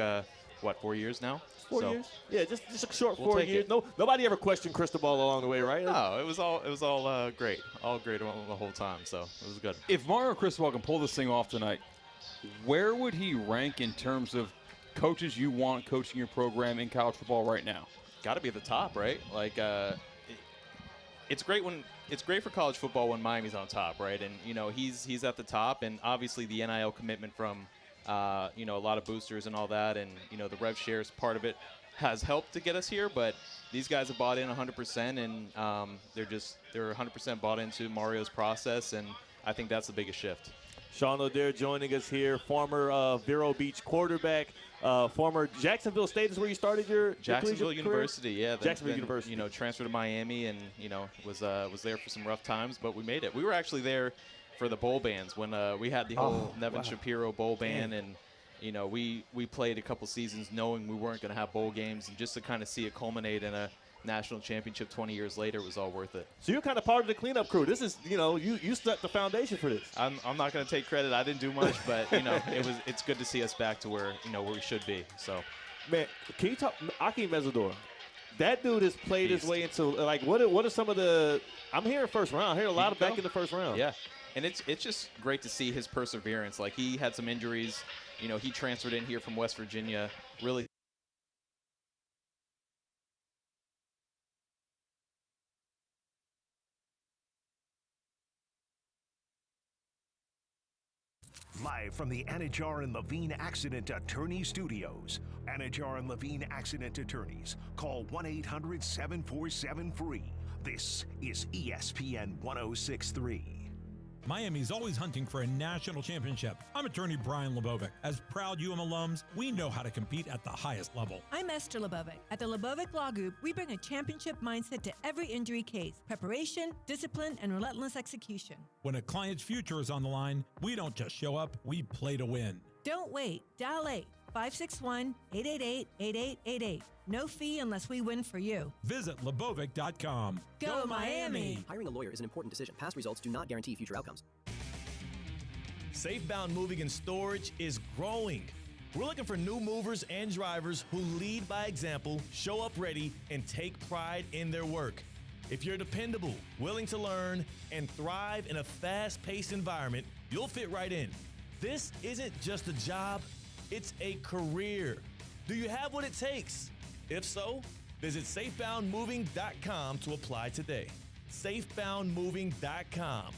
M: 4 years now?
A: 4 years? Yeah, just a short 4 years. Nobody ever questioned Cristobal along the way, right?
M: No, it was all great. All great the whole time, so it was good.
B: If Mario Cristobal can pull this thing off tonight, where would he rank in terms of coaches you want coaching your program in college football right now?
M: Got to be at the top, right? Like, it's great for college football when Miami's on top, right? And he's at the top, and obviously the NIL commitment from a lot of boosters and all that, and the rev shares part of it has helped to get us here. But these guys have bought in 100%, and they're 100% bought into Mario's process, and I think that's the biggest shift.
A: Sean O'Dare joining us here, former Vero Beach quarterback, former Jacksonville State is where you started your
M: Jacksonville University,
A: career?
M: Yeah.
A: Jacksonville University.
M: Transferred to Miami, and was there for some rough times, but we made it. We were actually there for the bowl bans when we had the whole Nevin Shapiro bowl ban, and we played a couple seasons knowing we weren't going to have bowl games, and just to kind of see it culminate in a national championship 20 years later was all worth it.
A: So you're kind of part of the cleanup crew. This is, you set the foundation for this.
M: I'm not going to take credit. I didn't do much, but it's good to see us back to where where we should be. So,
A: man, can you talk Akeem Mesidor? That dude has played his way into, like, what are some of the? I'm hearing first round. I hear a lot of back in the first round.
M: Yeah, and it's just great to see his perseverance. Like, he had some injuries. He transferred in here from West Virginia. Really.
C: Live from the Anajar and Levine Accident Attorney Studios. Anajar and Levine Accident Attorneys. Call 1-800-747-FREE. This is ESPN 1063.
N: Miami's always hunting for a national championship. I'm attorney Brian Lebovic. As proud UM alums, we know how to compete at the highest level.
O: I'm Esther Lebovic. At the Lebovic Law Group, we bring a championship mindset to every injury case. Preparation, discipline, and relentless execution.
N: When a client's future is on the line, we don't just show up, we play to win.
O: Don't wait. Dial 8-561-888-8888. No fee unless we win for you.
N: Visit Lebovic.com.
O: Go Miami!
P: Hiring a lawyer is an important decision. Past results do not guarantee future outcomes.
H: Safebound Moving and Storage is growing. We're looking for new movers and drivers who lead by example, show up ready, and take pride in their work. If you're dependable, willing to learn, and thrive in a fast-paced environment, you'll fit right in. This isn't just a job, it's a career. Do you have what it takes? If so, visit SafeboundMoving.com to apply today. SafeboundMoving.com.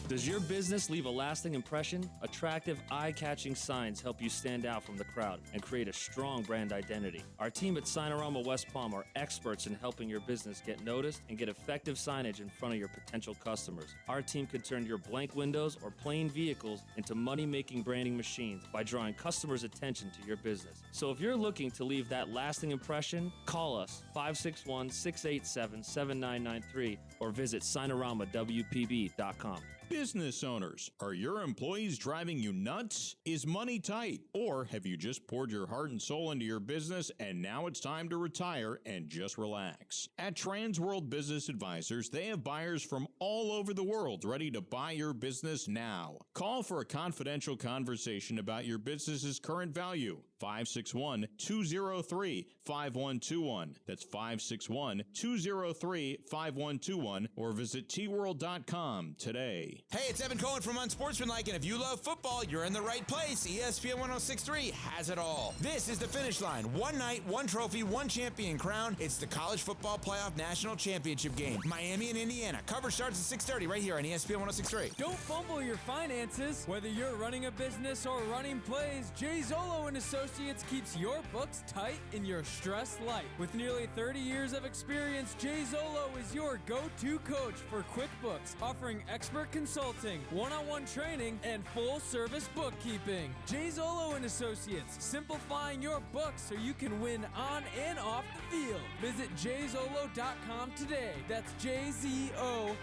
Q: Does your business leave a lasting impression? Attractive, eye-catching signs help you stand out from the crowd and create a strong brand identity. Our team at Signorama West Palm are experts in helping your business get noticed and get effective signage in front of your potential customers. Our team can turn your blank windows or plain vehicles into money-making branding machines by drawing customers' attention to your business. So if you're looking to leave that lasting impression, call us 561-687-7993 or visit signoramawpb.com.
R: Business owners, are your employees driving you nuts? Is money tight? Or have you just poured your heart and soul into your business and now it's time to retire and just relax? At Transworld Business Advisors, they have buyers from all over the world ready to buy your business now. Call for a confidential conversation about your business's current value. 561-203-5121. That's 561-203-5121 or visit tworld.com today.
E: Hey, it's Evan Cohen from Unsportsmanlike, and if you love football, you're in the right place. ESPN 106.3 has it all. This is the finish line. One night, one trophy, one champion crown. It's the College Football Playoff National Championship game. Miami and Indiana. Coverage starts at 6:30 right here on ESPN 106.3.
S: Don't fumble your finances. Whether you're running a business or running plays, Jay Zolo and Associates keeps your books tight in your stressed life. With nearly 30 years of experience, Jay Zolo is your go-to coach for QuickBooks, offering expert consulting, one-on-one training, and full-service bookkeeping. Jay Zolo and Associates, simplifying your books so you can win on and off the field. Visit jzolo.com today. That's JZOLLO.com.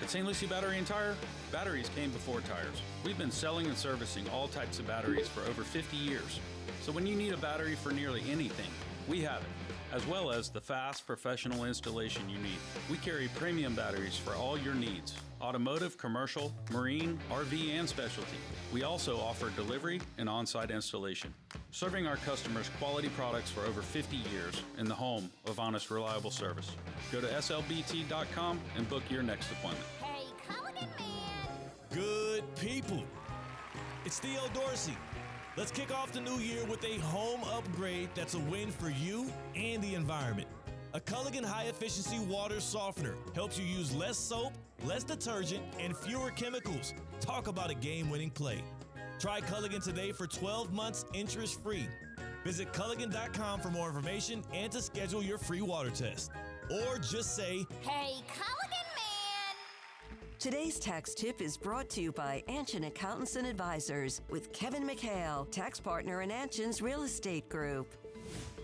D: At St. Lucie Battery and Tire, batteries came before tires. We've been selling and servicing all types of batteries for over 50 years. So when you need a battery for nearly anything, we have it, as well as the fast professional installation you need. We carry premium batteries for all your needs: automotive, commercial, marine, RV, and specialty. We also offer delivery and on-site installation, serving our customers quality products for over 50 years in the home of honest, reliable service. Go to slbt.com and book your next appointment.
T: Hey, Culligan man!
H: Good people. It's Theo Dorsey. Let's kick off the new year with a home upgrade that's a win for you and the environment. A Culligan high-efficiency water softener helps you use less soap, less detergent, and fewer chemicals. Talk about a game-winning play. Try Culligan today for 12 months interest-free. Visit Culligan.com for more information and to schedule your free water test. Or just say,
T: Hey, Culligan man!
I: Today's tax tip is brought to you by Anshin Accountants and Advisors with Kevin McHale, tax partner in Anshin's Real Estate Group.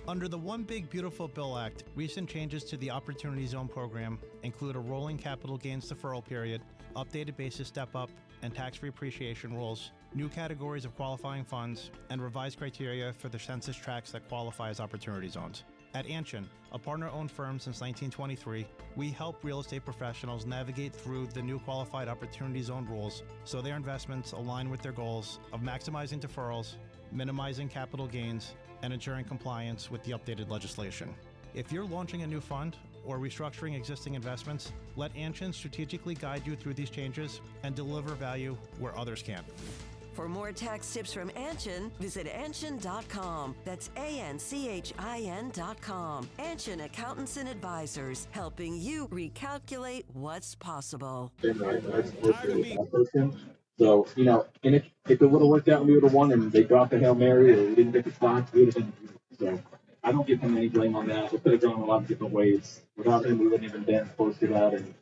J: Under the One Big Beautiful Bill Act, recent changes to the Opportunity Zone program include a rolling capital gains deferral period, updated basis step-up, and tax-free appreciation rules, new categories of qualifying funds, and revised criteria for the census tracts that qualify as opportunity zones. At Anshin, a partner-owned firm since 1923, we help real estate professionals navigate through the new qualified opportunity zone rules so their investments align with their goals of maximizing deferrals, minimizing capital gains, and ensuring compliance with the updated legislation. If you're launching a new fund or restructuring existing investments, let Anshin strategically guide you through these changes and deliver value where others can't.
I: For more tax tips from Anshin, visit Anshin.com. That's ANCHIN.com. Anshin Accountants and Advisors, helping you recalculate what's possible.
U: So, you know, and if it would have worked out and we would have won and they dropped the Hail Mary or we didn't get the spots, we would have been. So I don't give him any blame on that. We could have gone a lot of different ways. Without him, we wouldn't even been close to that. And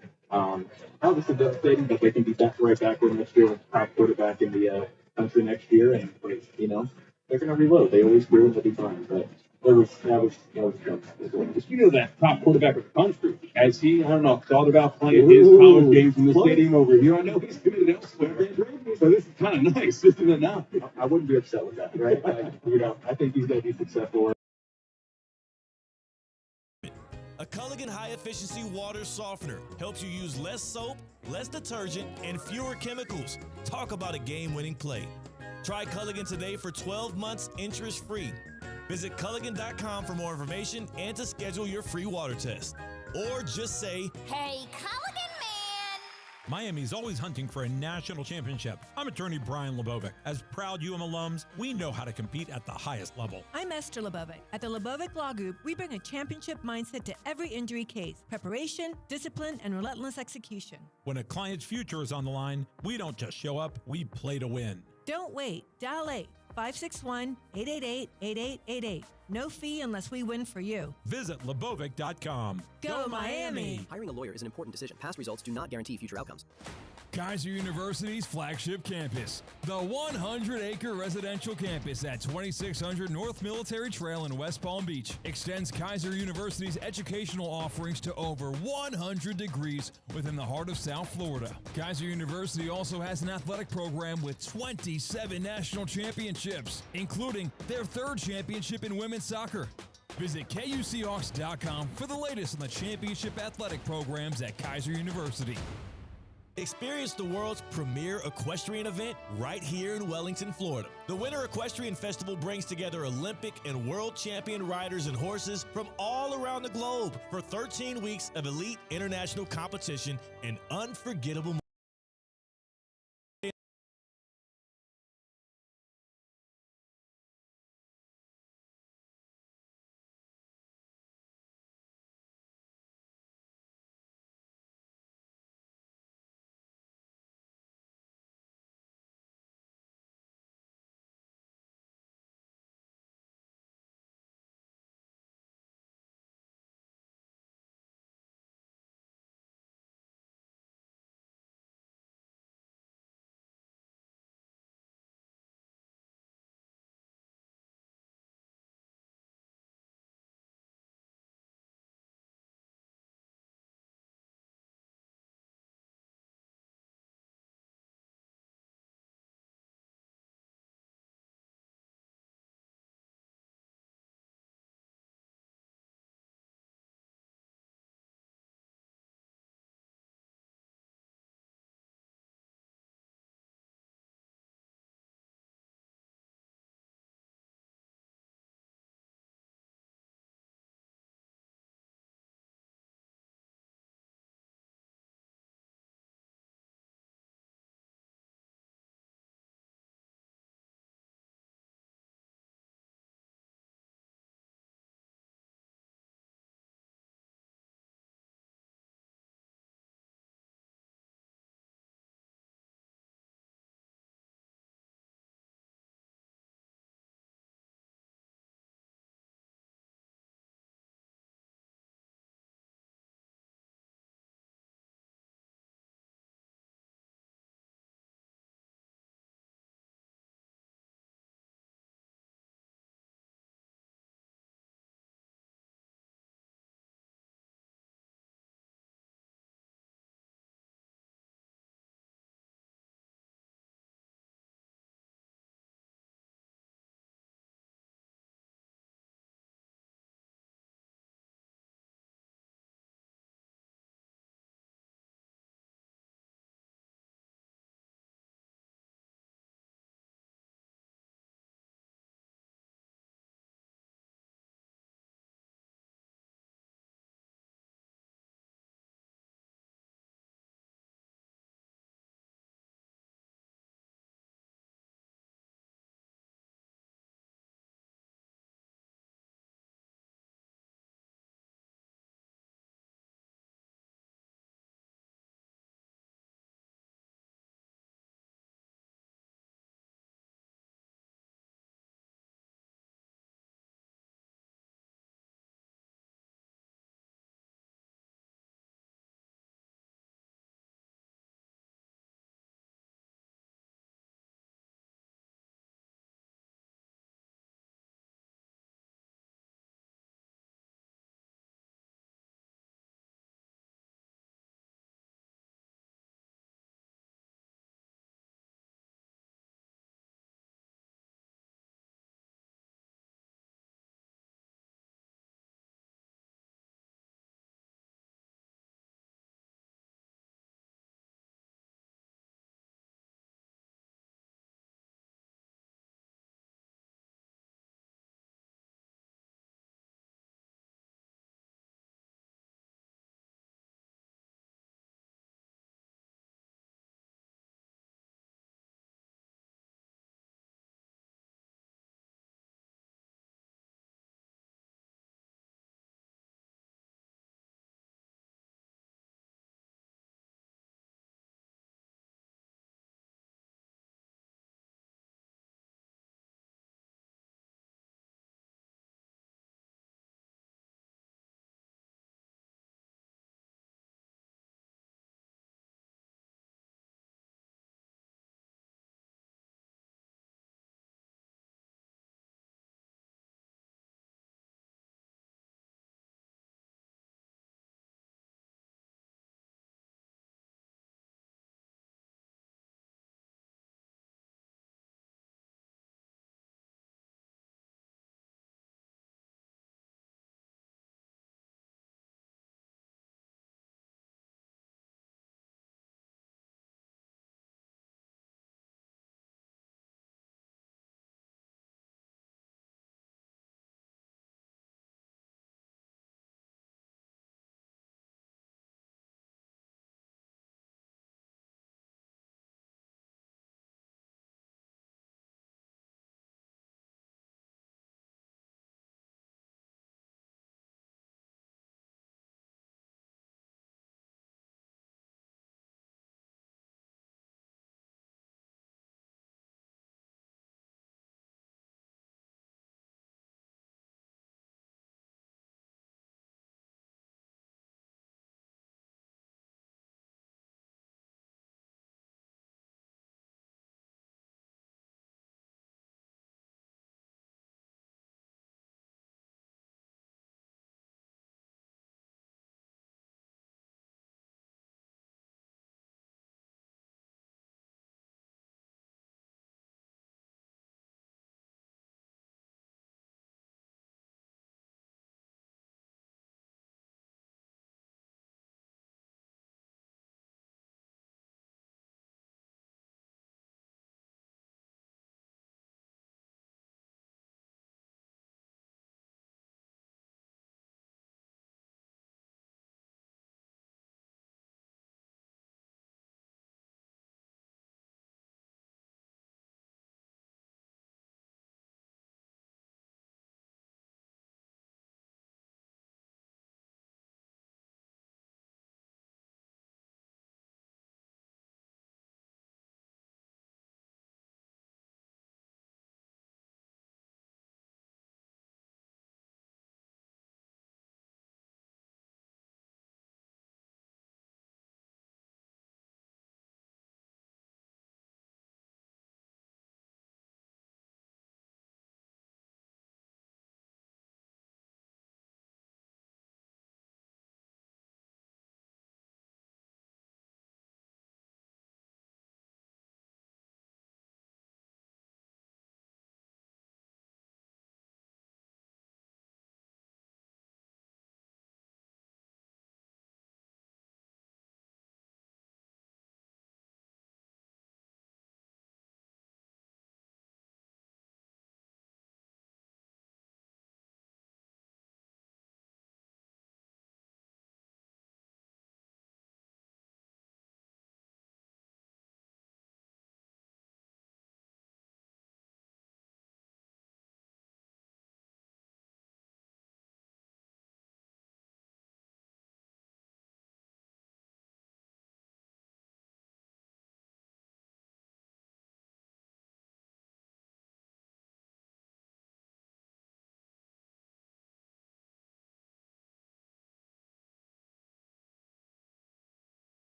U: obviously devastating, but they can be back right back with next year with top quarterback in the country next year. And, you know, they're going to reload. They always do, and they'll be fine. But that was
V: You know that top quarterback of the country. Has he, I don't know, thought about playing his college games in the stadium over here? I know he's committed elsewhere. So this is kind of nice, isn't it now?
U: I wouldn't be upset with that, right? I think he's going to be successful.
H: a Culligan high-efficiency water softener helps you use less soap, less detergent, and fewer chemicals. Talk about a game-winning play. Try Culligan today for 12 months interest-free. Visit Culligan.com for more information and to schedule your free water test. Or just say,
T: Hey, Culligan man!
N: Miami's always hunting for a national championship. I'm attorney Brian Lebovic. As proud UM alums, we know how to compete at the highest level.
O: I'm Esther Lebovic. At the Lebovic Law Group, we bring a championship mindset to every injury case: preparation, discipline, and relentless execution.
N: When a client's future is on the line, we don't just show up, we play to win.
O: Don't wait. Dial 8-561-888-8888. No fee unless we win for you.
N: Visit Lebovic.com.
O: Go Miami!
P: Hiring a lawyer is an important decision. Past results do not guarantee future outcomes.
F: Kaiser University's flagship campus, the 100-acre residential campus at 2600 North Military Trail in West Palm Beach, extends Kaiser University's educational offerings to over 100 degrees within the heart of South Florida. Kaiser University also has an athletic program with 27 national championships, including their third championship in women's soccer. Visit KUCHawks.com for the latest on the championship athletic programs at Kaiser University.
H: Experience the world's premier equestrian event right here in Wellington, Florida. The Winter Equestrian Festival brings together Olympic and world champion riders and horses from all around the globe for 13 weeks of elite international competition and unforgettable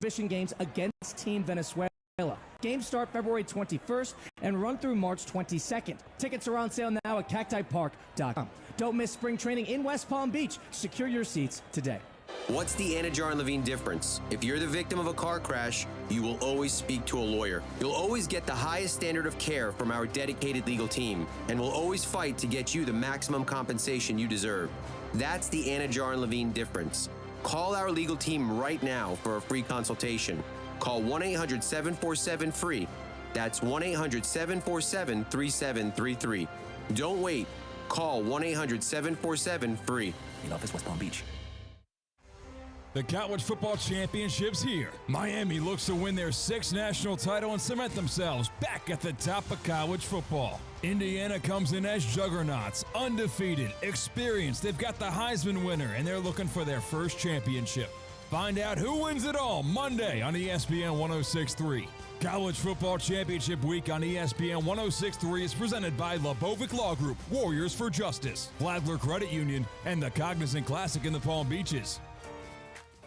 G: exhibition games against Team Venezuela. Games start February 21st and run through March 22nd. Tickets are on sale now at cactipark.com. Don't miss spring training in West Palm Beach. Secure your seats today.
P: What's the Anajar and Levine difference? If you're the victim of a car crash, you will always speak to a lawyer. You'll always get the highest standard of care from our dedicated legal team, and we'll always fight to get you the maximum compensation you deserve. That's the Anajar and Levine difference. Call our legal team right now for a free consultation. Call 1-800-747-FREE. That's 1-800-747-3733. Don't wait. Call 1-800-747-FREE. In office, West Palm Beach.
F: The College Football Championship's here. Miami looks to win their 6th national title and cement themselves back at the top of college football. Indiana comes in as juggernauts, undefeated, experienced. They've got the Heisman winner, and they're looking for their first championship. Find out who wins it all Monday on ESPN 106.3. College Football Championship Week on ESPN 106.3 is presented by Lebovic Law Group, Warriors for Justice, Flagler Credit Union, and the Cognizant Classic in the Palm Beaches.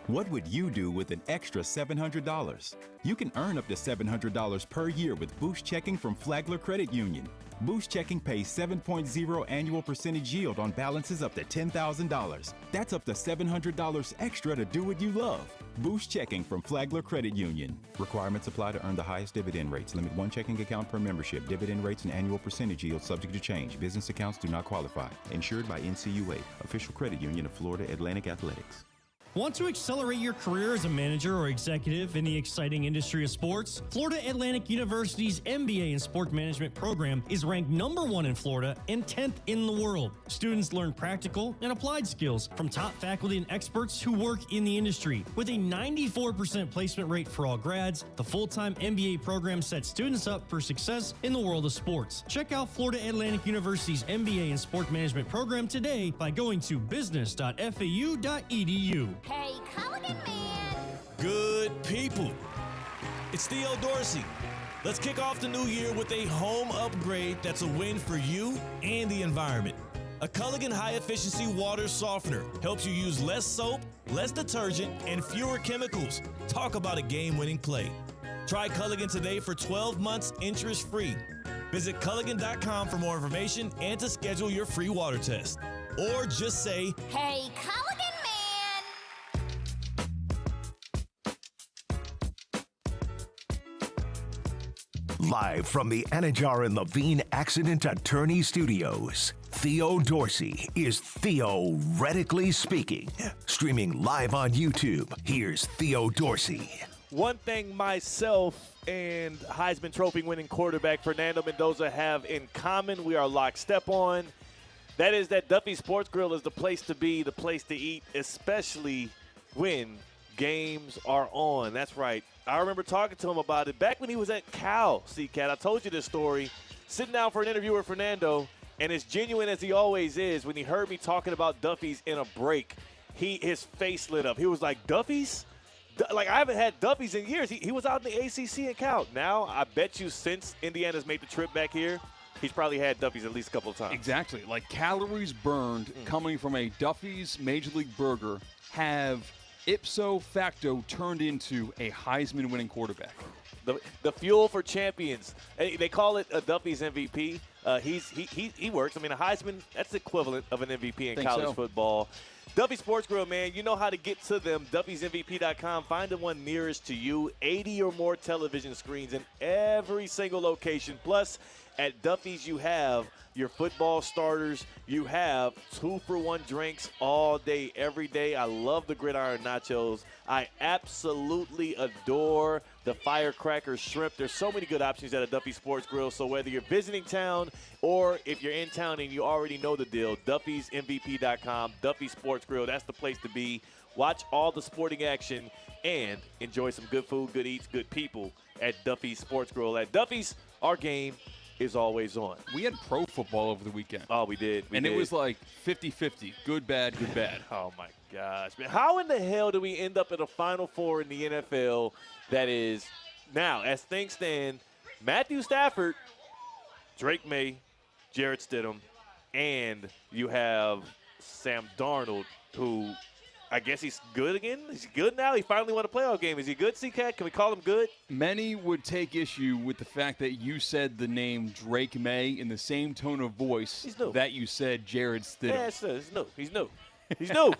K: What would you do with an extra $700? You can earn up to $700 per year with Boost Checking from Flagler Credit Union. Boost Checking pays 7.0 annual percentage yield on balances up to $10,000. That's up to $700 extra to do what you love. Boost Checking from Flagler Credit Union. Requirements apply to earn the highest dividend rates. Limit one checking account per membership. Dividend rates and annual percentage yield subject to change. Business accounts do not qualify. Insured by NCUA, official credit union of Florida Atlantic Athletics.
W: Want to accelerate your career as a manager or executive in the exciting industry of sports? Florida Atlantic University's MBA in Sport Management program is ranked #1 in Florida and 10th in the world. Students learn practical and applied skills from top faculty and experts who work in the industry. With a 94% placement rate for all grads, the full-time MBA program sets students up for success in the world of sports. Check out Florida Atlantic University's MBA in Sport Management program today by going to business.fau.edu.
T: Hey, Culligan man!
H: Good people. It's Theo Dorsey. Let's kick off the new year with a home upgrade that's a win for you and the environment. A Culligan high-efficiency water softener helps you use less soap, less detergent, and fewer chemicals. Talk about a game-winning play. Try Culligan today for 12 months interest-free. Visit Culligan.com for more information and to schedule your free water test. Or just say,
T: Hey, Culligan man!
C: Live from the Anajar and Levine Accident Attorney Studios, Theo Dorsey is theoretically speaking. Streaming live on YouTube, here's Theo Dorsey.
A: One thing myself and Heisman Trophy winning quarterback Fernando Mendoza have in common, we are lockstep on. That is that Duffy's Sports Grill is the place to be, the place to eat, especially when games are on. That's right. I remember talking to him about it back when he was at Cal, C-Cat. I told you this story. Sitting down for an interview with Fernando, and as genuine as he always is, when he heard me talking about Duffy's in a break, his face lit up. He was like, Duffy's? Like, I haven't had Duffy's in years. He was out in the ACC and Cal. Now, I bet you since Indiana's made the trip back here, he's probably had Duffy's at least a couple of times.
B: Exactly. Like, calories burned coming from a Duffy's Major League Burger have ipso facto turned into a Heisman-winning quarterback.
A: The fuel for champions. They call it a Duffy's MVP. He works. I mean, a Heisman, that's the equivalent of an MVP in college football. Duffy Sports Grill, man, you know how to get to them. Duffy'sMVP.com. Find the one nearest to you. 80 or more television screens in every single location. Plus, at Duffy's, you have your football starters. You have 2-for-1 drinks all day, every day. I love the gridiron nachos. I absolutely adore the firecracker shrimp. There's so many good options at a Duffy Sports Grill. So whether you're visiting town or if you're in town and you already know the deal, Duffy'sMVP.com, Duffy Sports Grill, that's the place to be. Watch all the sporting action and enjoy some good food, good eats, good people at Duffy's Sports Grill. At Duffy's, our game is always on.
B: We had pro football over the weekend.
A: Oh, we did.
B: It was like 50-50. Good, bad, good, bad.
A: Oh, my gosh, man. How in the hell do we end up at a Final Four in the NFL that is now, as things stand, Matthew Stafford, Drake May, Jarrett Stidham, and you have Sam Darnold, who I guess he's good again. He's good now. He finally won a playoff game. Is he good, C-Cat? Can we call him good?
B: Many would take issue with the fact that you said the name Drake May in the same tone of voice that you said Jared Stidham.
A: Yeah, it's new. He's new. He's new.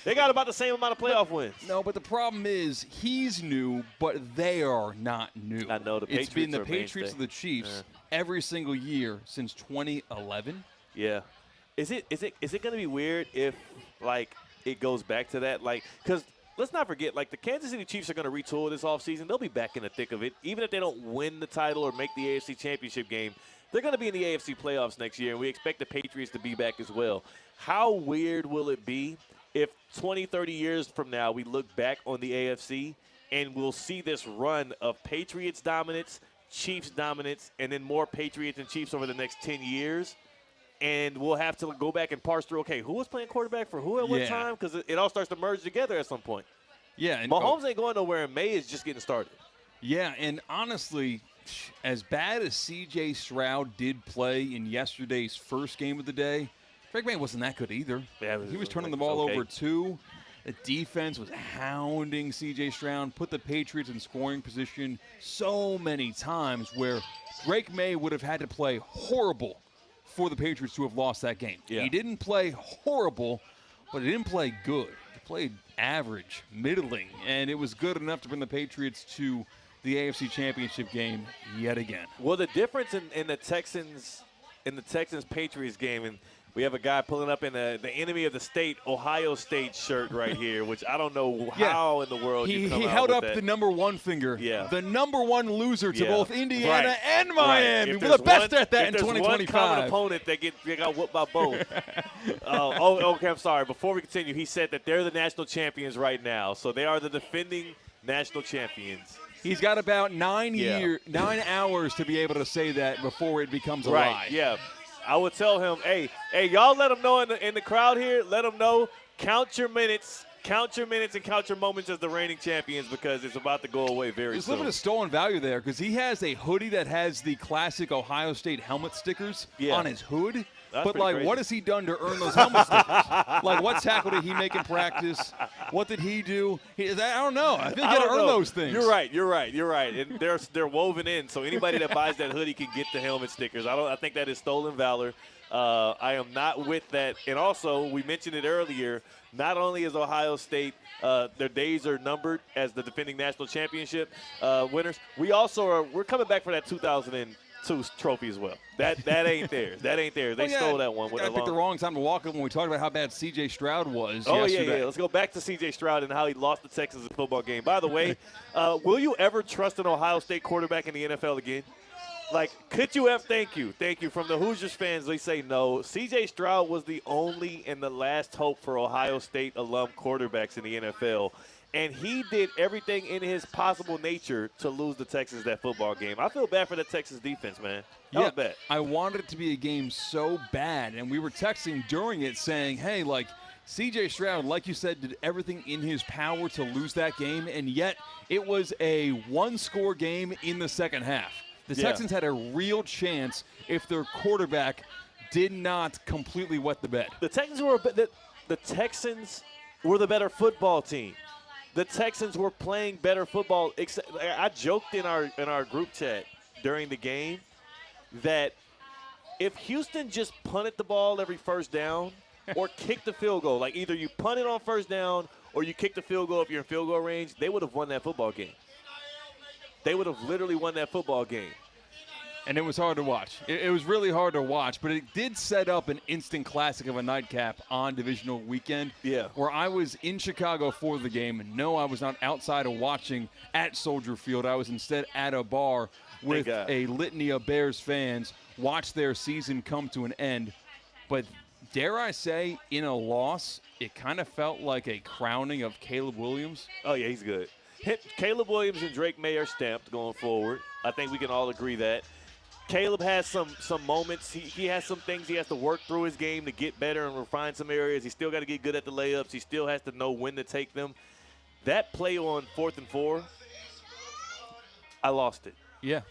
A: They got about the same amount of playoff wins.
B: No, but the problem is he's new, but they are not new.
A: I know.
B: It's been the Patriots and the Chiefs every single year since 2011.
A: Yeah. Is it going to be weird if, like, it goes back to that? Like, because let's not forget, like, the Kansas City Chiefs are going to retool this offseason. They'll be back in the thick of it. Even if they don't win the title or make the AFC Championship game, they're going to be in the AFC playoffs next year, and we expect the Patriots to be back as well. How weird will it be if 20, 30 years from now we look back on the AFC and we'll see this run of Patriots dominance, Chiefs dominance, and then more Patriots and Chiefs over the next 10 years? And we'll have to go back and parse through, okay, who was playing quarterback for who at what time? Because it all starts to merge together at some point.
B: Yeah. And
A: Mahomes ain't going nowhere, and May is just getting started.
B: Yeah, and honestly, as bad as C.J. Stroud did play in yesterday's first game of the day, Drake May wasn't that good either. Yeah, he was turning the ball over too. The defense was hounding C.J. Stroud, put the Patriots in scoring position so many times where Drake May would have had to play horrible for the Patriots to have lost that game. Yeah. He didn't play horrible, but he didn't play good. He played average, middling, and it was good enough to bring the Patriots to the AFC Championship game yet again.
A: Well, the difference in the Texans-Patriots game, and we have a guy pulling up in the enemy of the state, Ohio State shirt right here, which I don't know how in the world
B: he held up the number one finger. Yeah. The number one loser to both Indiana and Miami. We're the best at that in 2025.
A: One common opponent that got whooped by both. Okay, I'm sorry. Before we continue, he said that they're the national champions right now. So they are the defending national champions.
B: He's got about 9 hours to be able to say that before it becomes a lie.
A: Yeah. I would tell him, hey, y'all let him know in the crowd here, let him know, count your minutes and count your moments as the reigning champions because it's about to go away very soon.
B: There's a little bit of stolen value there because he has a hoodie that has the classic Ohio State helmet stickers on his hood.
A: That's
B: but, like,
A: crazy.
B: What has he done to earn those helmet stickers? Like, what tackle did he make in practice? What did he do? I don't know. I think you got to earn those things.
A: You're right. And they're woven in, so anybody that buys that hoodie can get the helmet stickers. I think that is stolen valor. I am not with that. And also, we mentioned it earlier, not only is Ohio State, their days are numbered as the defending national championship winners, we're coming back for that 2002 trophy as well. That ain't theirs. They stole that one.
B: I picked the wrong time to walk up when we talked about how bad C.J. Stroud was yesterday.
A: Yeah. Let's go back to C.J. Stroud and how he lost the Texans football game. By the way, will you ever trust an Ohio State quarterback in the NFL again? Like, could you have? Thank you. From the Hoosiers fans, they say no. C.J. Stroud was the only and the last hope for Ohio State alum quarterbacks in the NFL. And he did everything in his possible nature to lose the Texans that football game. I feel bad for the Texans defense, man. That was bad.
B: I wanted it to be a game so bad, and we were texting during it saying, hey, like, C.J. Stroud, like you said, did everything in his power to lose that game, and yet it was a one-score game in the second half. The Texans had a real chance if their quarterback did not completely wet the bed.
A: The Texans were the better football team. The Texans were playing better football. I joked in our group chat during the game that if Houston just punted the ball every first down or kicked the field goal, like either you punt it on first down or you kick the field goal if you're in field goal range, they would have won that football game. They would have literally won that football game.
B: And it was hard to watch. It was really hard to watch, but it did set up an instant classic of a nightcap on divisional weekend.
A: Yeah.
B: Where I was in Chicago for the game, and no, I was not outside of watching at Soldier Field. I was instead at a bar with a litany of Bears fans, watch their season come to an end. But dare I say, in a loss, it kind of felt like a crowning of Caleb Williams.
A: Oh, yeah, he's good. Caleb Williams and Drake May are stamped going forward. I think we can all agree that. Caleb has some moments. He has some things he has to work through his game to get better and refine some areas. He still got to get good at the layups. He still has to know when to take them. That play on 4th and 4, I lost it.
B: Yeah.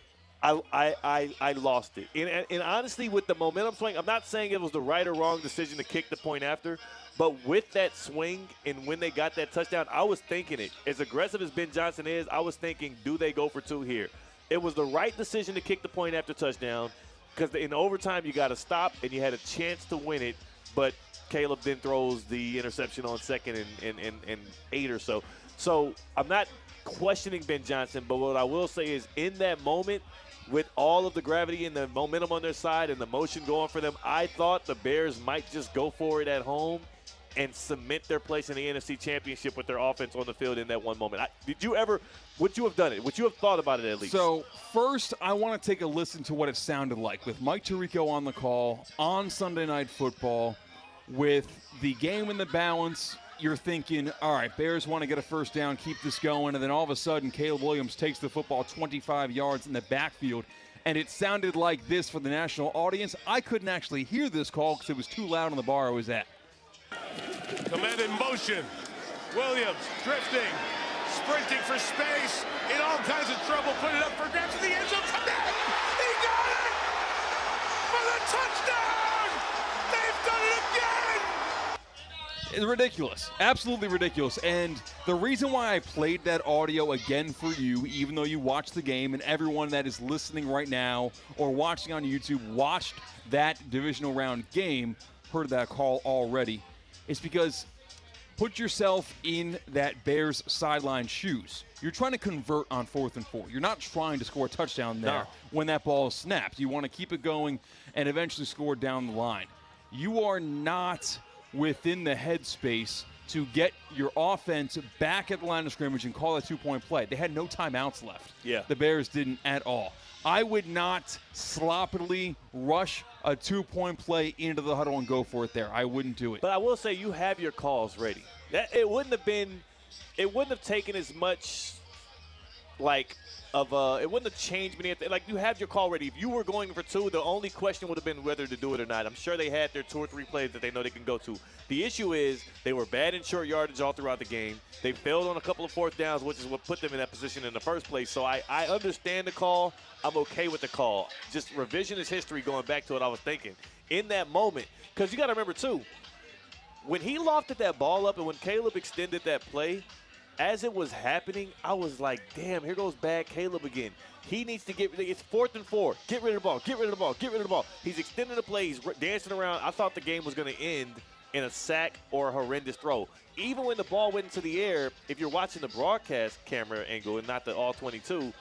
A: I lost it. And honestly, with the momentum swing, I'm not saying it was the right or wrong decision to kick the point after, but with that swing and when they got that touchdown, I was thinking it. As aggressive as Ben Johnson is, I was thinking, do they go for 2 here? It was the right decision to kick the point after touchdown because in overtime you got to stop and you had a chance to win it, but Caleb then throws the interception on 2nd and 8 or so. So I'm not questioning Ben Johnson, but what I will say is in that moment, with all of the gravity and the momentum on their side and the motion going for them, I thought the Bears might just go for it at home and cement their place in the NFC Championship with their offense on the field in that one moment. Would you have done it? Would you have thought about it at least?
B: So, first, I want to take a listen to what it sounded like with Mike Tirico on the call on Sunday Night Football with the game in the balance. You're thinking, all right, Bears want to get a first down, keep this going, and then all of a sudden Caleb Williams takes the football 25 yards in the backfield, and it sounded like this for the national audience. I couldn't actually hear this call because it was too loud on the bar I was at.
L: Command in motion. Williams drifting, sprinting for space, in all kinds of trouble, put it up for grabs in the end zone. Command! He got it! For the touchdown! They've done it again!
B: It's ridiculous. Absolutely ridiculous. And the reason why I played that audio again for you, even though you watched the game and everyone that is listening right now or watching on YouTube watched that divisional round game, heard that call already, is because put yourself in that Bears sideline shoes. You're trying to convert on 4th and 4. You're not trying to score a touchdown there when that ball is snapped. You want to keep it going and eventually score down the line. You are not within the headspace to get your offense back at the line of scrimmage and call a 2-point play. They had no timeouts left.
A: Yeah.
B: The Bears didn't at all. I would not sloppily rush a 2-point play into the huddle and go for it there. I wouldn't do it.
A: But I will say you have your calls ready. It wouldn't have taken as much it wouldn't have changed anything. Like, you have your call ready. If you were going for 2, the only question would have been whether to do it or not. I'm sure they had their 2 or 3 plays that they know they can go to. The issue is they were bad in short yardage all throughout the game. They failed on a couple of 4th downs, which is what put them in that position in the first place. So I understand the call. I'm okay with the call. Just revisionist history going back to what I was thinking. In that moment, because you got to remember, too, when he lofted that ball up and when Caleb extended that play, as it was happening, I was like, damn, here goes bad Caleb again. He needs to it's 4th and 4. Get rid of the ball, get rid of the ball, get rid of the ball. He's extending the play. He's dancing around. I thought the game was going to end in a sack or a horrendous throw. Even when the ball went into the air, if you're watching the broadcast camera angle and not the all 22,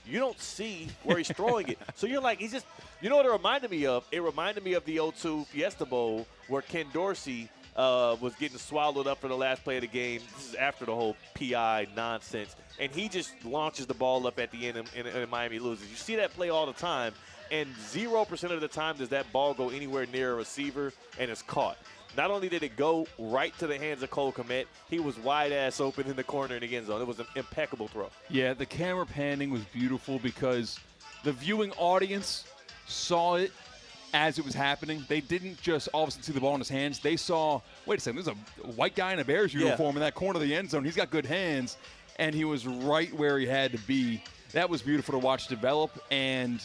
A: you don't see where he's throwing it. So you're like, you know what it reminded me of? It reminded me of the 0-2 Fiesta Bowl where Ken Dorsey was getting swallowed up for the last play of the game. This is after the whole PI nonsense. And he just launches the ball up at the end and Miami loses. You see that play all the time, and 0% of the time does that ball go anywhere near a receiver and it's caught. Not only did it go right to the hands of Cole Kmet, he was wide-ass open in the corner in the end zone. It was an impeccable throw.
B: Yeah, the camera panning was beautiful because the viewing audience saw it as it was happening. They didn't just all of a sudden see the ball in his hands. They saw, wait a second, there's a white guy in a Bears uniform in that corner of the end zone. He's got good hands, and he was right where he had to be. That was beautiful to watch develop, and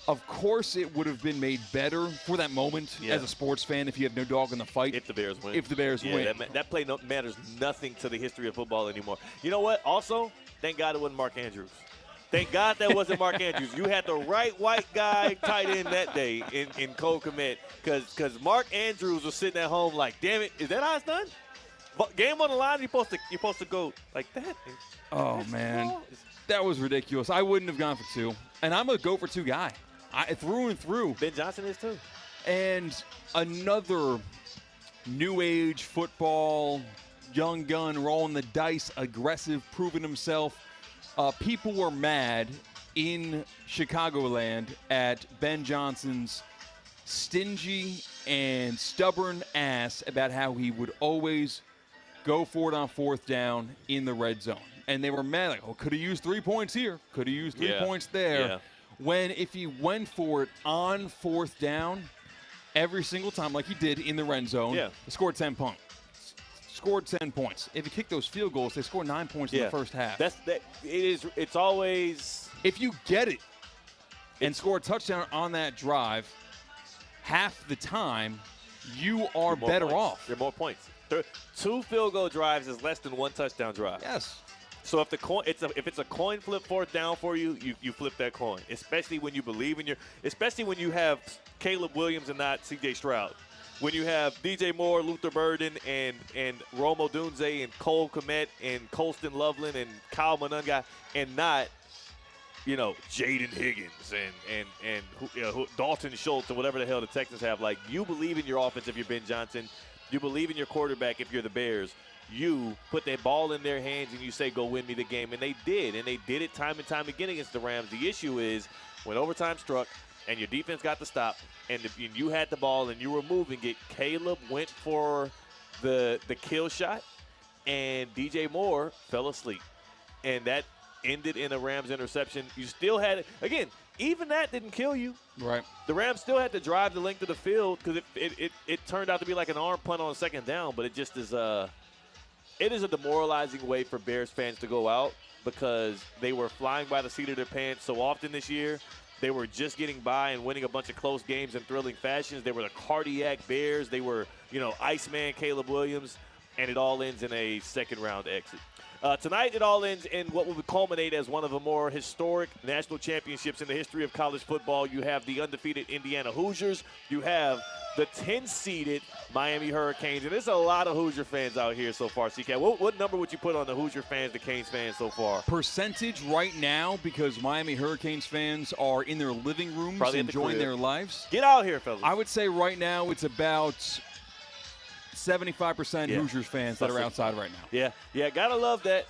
B: of course it would have been made better for that moment as a sports fan if you had no dog in the fight.
A: If the Bears win.
B: If the Bears win.
A: That play matters nothing to the history of football anymore. You know what? Also, thank God it wasn't Mark Andrews. Thank God that wasn't Mark Andrews. You had the right white guy tight end that day in Cole Kmet because Mark Andrews was sitting at home like, damn it, is that how it's done? Game on the line, you're supposed to go like that.
B: Oh, man. That was ridiculous. I wouldn't have gone for 2. And I'm a go for 2 guy. Through and through.
A: Ben Johnson is too.
B: And another new age football, young gun, rolling the dice, aggressive, proving himself. People were mad in Chicagoland at Ben Johnson's stingy and stubborn ass about how he would always go for it on 4th down in the red zone. And they were mad, like, oh, could have used 3 points here, could have used 3 points there.
A: Yeah.
B: When if he went for it on 4th down every single time like he did in the red zone, he scored 10 points. Scored 10 points. If you kick those field goals, they scored 9 points in the first half.
A: It's always,
B: if you get it, and score a touchdown on that drive, half the time you are better off.
A: There are more points. 2 field goal drives is less than 1 touchdown drive.
B: Yes.
A: So if if it's a coin flip 4th down for you, you flip that coin. Especially when you believe in especially when you have Caleb Williams and not C.J. Stroud. When you have DJ Moore, Luther Burden, and Rome Odunze, and Cole Kmet, and Colston Loveland, and Kyle Monunga, and not, Jaden Higgins and Dalton Schultz and whatever the hell the Texans have. Like, you believe in your offense if you're Ben Johnson. You believe in your quarterback if you're the Bears. You put that ball in their hands and you say, go win me the game. And they did. And they did it time and time again against the Rams. The issue is when overtime struck and your defense got the stop and you had the ball and you were moving it, Caleb went for the kill shot and DJ Moore fell asleep. And that ended in a Rams interception. You still had it. Again, even that didn't kill you.
B: Right.
A: The Rams still had to drive the length of the field because it turned out to be like an arm punt on 2nd down, but it just is it is a demoralizing way for Bears fans to go out because they were flying by the seat of their pants so often this year. They were just getting by and winning a bunch of close games in thrilling fashions. They were the cardiac Bears. They were, Iceman Caleb Williams, and it all ends in a 2nd-round exit. Tonight, it all ends in what will culminate as one of the more historic national championships in the history of college football. You have the undefeated Indiana Hoosiers. You have the 10-seeded Miami Hurricanes. And there's a lot of Hoosier fans out here so far, CK. What number would you put on the Hoosier fans, the Canes fans so far?
B: Percentage right now, because Miami Hurricanes fans are in their living rooms
A: Probably
B: enjoying their lives.
A: Get out here, fellas.
B: I would say right now it's about 75% Hoosiers fans that are outside right now.
A: Yeah, gotta love that.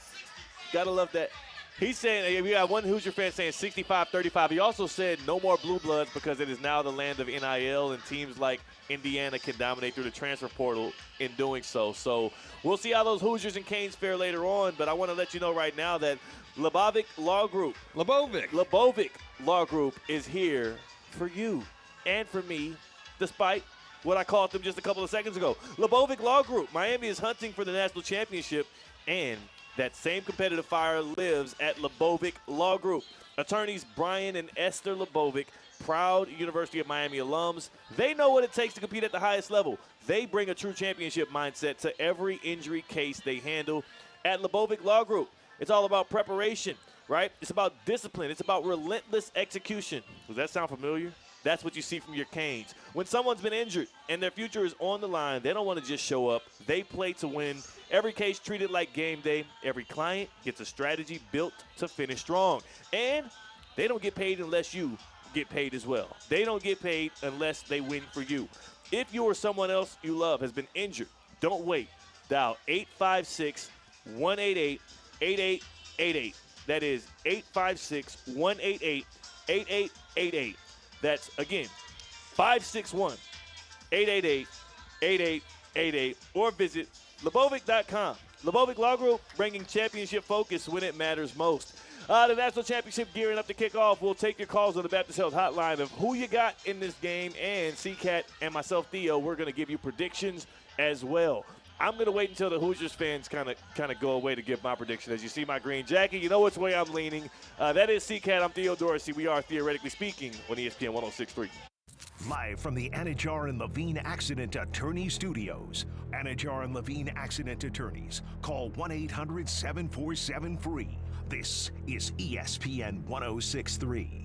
A: Gotta love that. He's saying, we got one Hoosier fan saying 65-35. He also said no more blue bloods because it is now the land of NIL, and teams like Indiana can dominate through the transfer portal in doing so. So we'll see how those Hoosiers and Canes fare later on, but I want to let you know right now that Lebovic Law Group Law Group is here for you and for me, despite what I called them just a couple of seconds ago. Lebovic Law Group. Miami is hunting for the national championship, and that same competitive fire lives at Lebovic Law Group. Attorneys Brian and Esther Lebovic, proud University of Miami alums. They know what it takes to compete at the highest level. They bring a true championship mindset to every injury case they handle at Lebovic Law Group. It's all about preparation, right? It's about discipline. It's about relentless execution. Does that sound familiar? That's what you see from your Canes. When someone's been injured and their future is on the line, they don't want to just show up. They play to win. Every case treated like game day. Every client gets a strategy built to finish strong. And they don't get paid unless you get paid as well. They don't get paid unless they win for you. If you or someone else you love has been injured, don't wait. Dial 856-188-8888. That is 856-188-8888. That's, again, 561-888-8888, or visit Lebovic.com. Lebovic Law Group, bringing championship focus when it matters most. The national championship gearing up to kick off. We'll take your calls on the Baptist Health Hotline of who you got in this game, and CCAT and myself, Theo, we're going to give you predictions as well. I'm going to wait until the Hoosiers fans kind of go away to give my prediction. As you see my green jacket, you know which way I'm leaning. That is CCAT. I'm Theo Dorsey. We are Theoretically Speaking on ESPN 106.3.
C: Live from the Anajar and Levine Accident Attorney Studios. Anajar and Levine Accident Attorneys. Call 1-800-747-FREE. This is ESPN 106.3.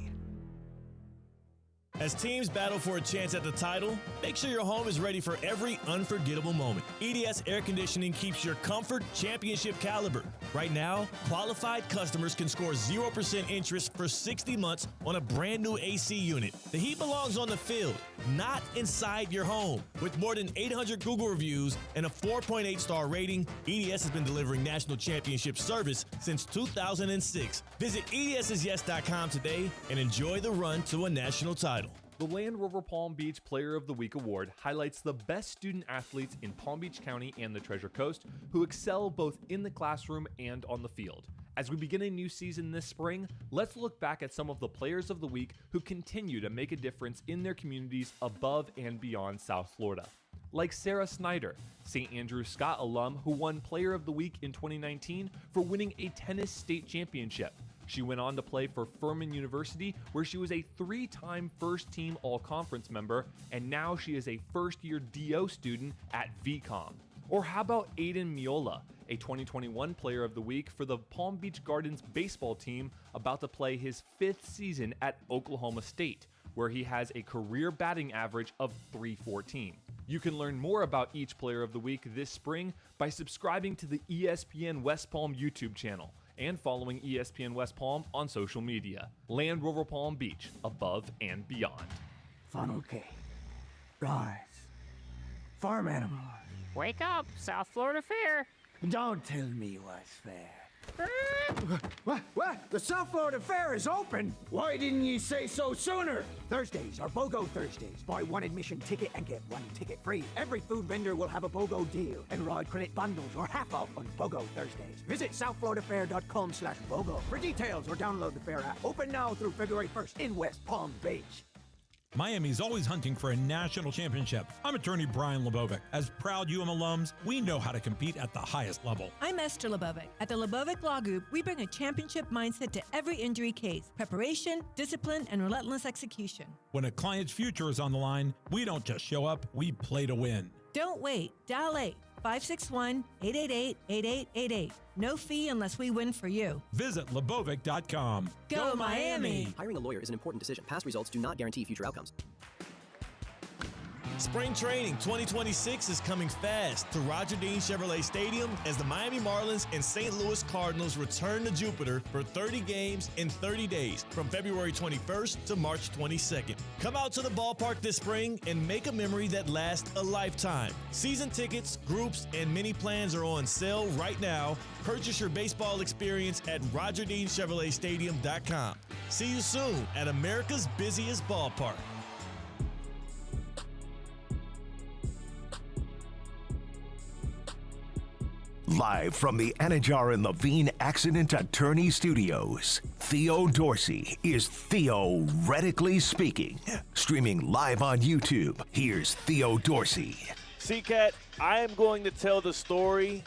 H: As teams battle for a chance at the title, make sure your home is ready for every unforgettable moment. EDS Air Conditioning keeps your comfort championship caliber. Right now, qualified customers can score 0% interest for 60 months on a brand new AC unit. The heat belongs on the field, not inside your home. With more than 800 Google reviews and a 4.8 star rating, EDS has been delivering national championship service since 2006. Visit EDSIsYes.com today and enjoy the run to a national title.
M: The Land Rover Palm Beach Player of the Week Award highlights the best student athletes in Palm Beach County and the Treasure Coast who excel both in the classroom and on the field. As we begin a new season this spring, let's look back at some of the Players of the Week who continue to make a difference in their communities above and beyond South Florida. Like Sarah Snyder, St. Andrew Scott alum who won Player of the Week in 2019 for winning a tennis state championship. She went on to play for Furman University, where she was a 3-time first-team all-conference member, and now she is a first-year DO student at VCOM. Or how about Aiden Miola, a 2021 Player of the Week for the Palm Beach Gardens baseball team, about to play his 5th season at Oklahoma State, where he has a career batting average of .314. You can learn more about each Player of the Week this spring by subscribing to the ESPN West Palm YouTube channel and following ESPN West Palm on social media. Land Rover Palm Beach, above and beyond.
E: Funnel cake. Rise. Farm animals.
Q: Wake up, South Florida Fair.
E: Don't tell me what's fair. What? The South Florida Fair is open? Why didn't you say so sooner? Thursdays are BOGO Thursdays. Buy one admission ticket and get one ticket free. Every food vendor will have a BOGO deal. And ride credit bundles or half off on BOGO Thursdays. Visit southfloridafair.com/BOGO for details or download the Fair app. Open now through February 1st in West Palm Beach.
N: Miami's always hunting for a national championship. I'm attorney Brian Lebovic. As proud alums, we know how to compete at the highest level.
O: I'm Esther Lebovic. At the Lebovic Law Group, we bring a championship mindset to every injury case. Preparation, discipline, and relentless execution.
N: When a client's future is on the line, we don't just show up, we play to win.
O: Don't wait. Dial 8-561-888-8888. No fee unless we win for you.
N: Visit Lebovic.com.
O: Go Miami!
R: Hiring a lawyer is an important decision. Past results do not guarantee future outcomes.
H: Spring training 2026 is coming fast to Roger Dean Chevrolet Stadium as the Miami Marlins and St. Louis Cardinals return to Jupiter for 30 games in 30 days from February 21st to March 22nd. Come out to the ballpark this spring and make a memory that lasts a lifetime. Season tickets, groups, and mini plans are on sale right now. Purchase your baseball experience at RogerDeanChevroletStadium.com. See you soon at America's busiest ballpark.
C: Live from the Anajar and Levine Accident Attorney Studios, Theo Dorsey is theoretically speaking. Streaming live on YouTube, here's Theo Dorsey.
A: C-Cat, I am going to tell the story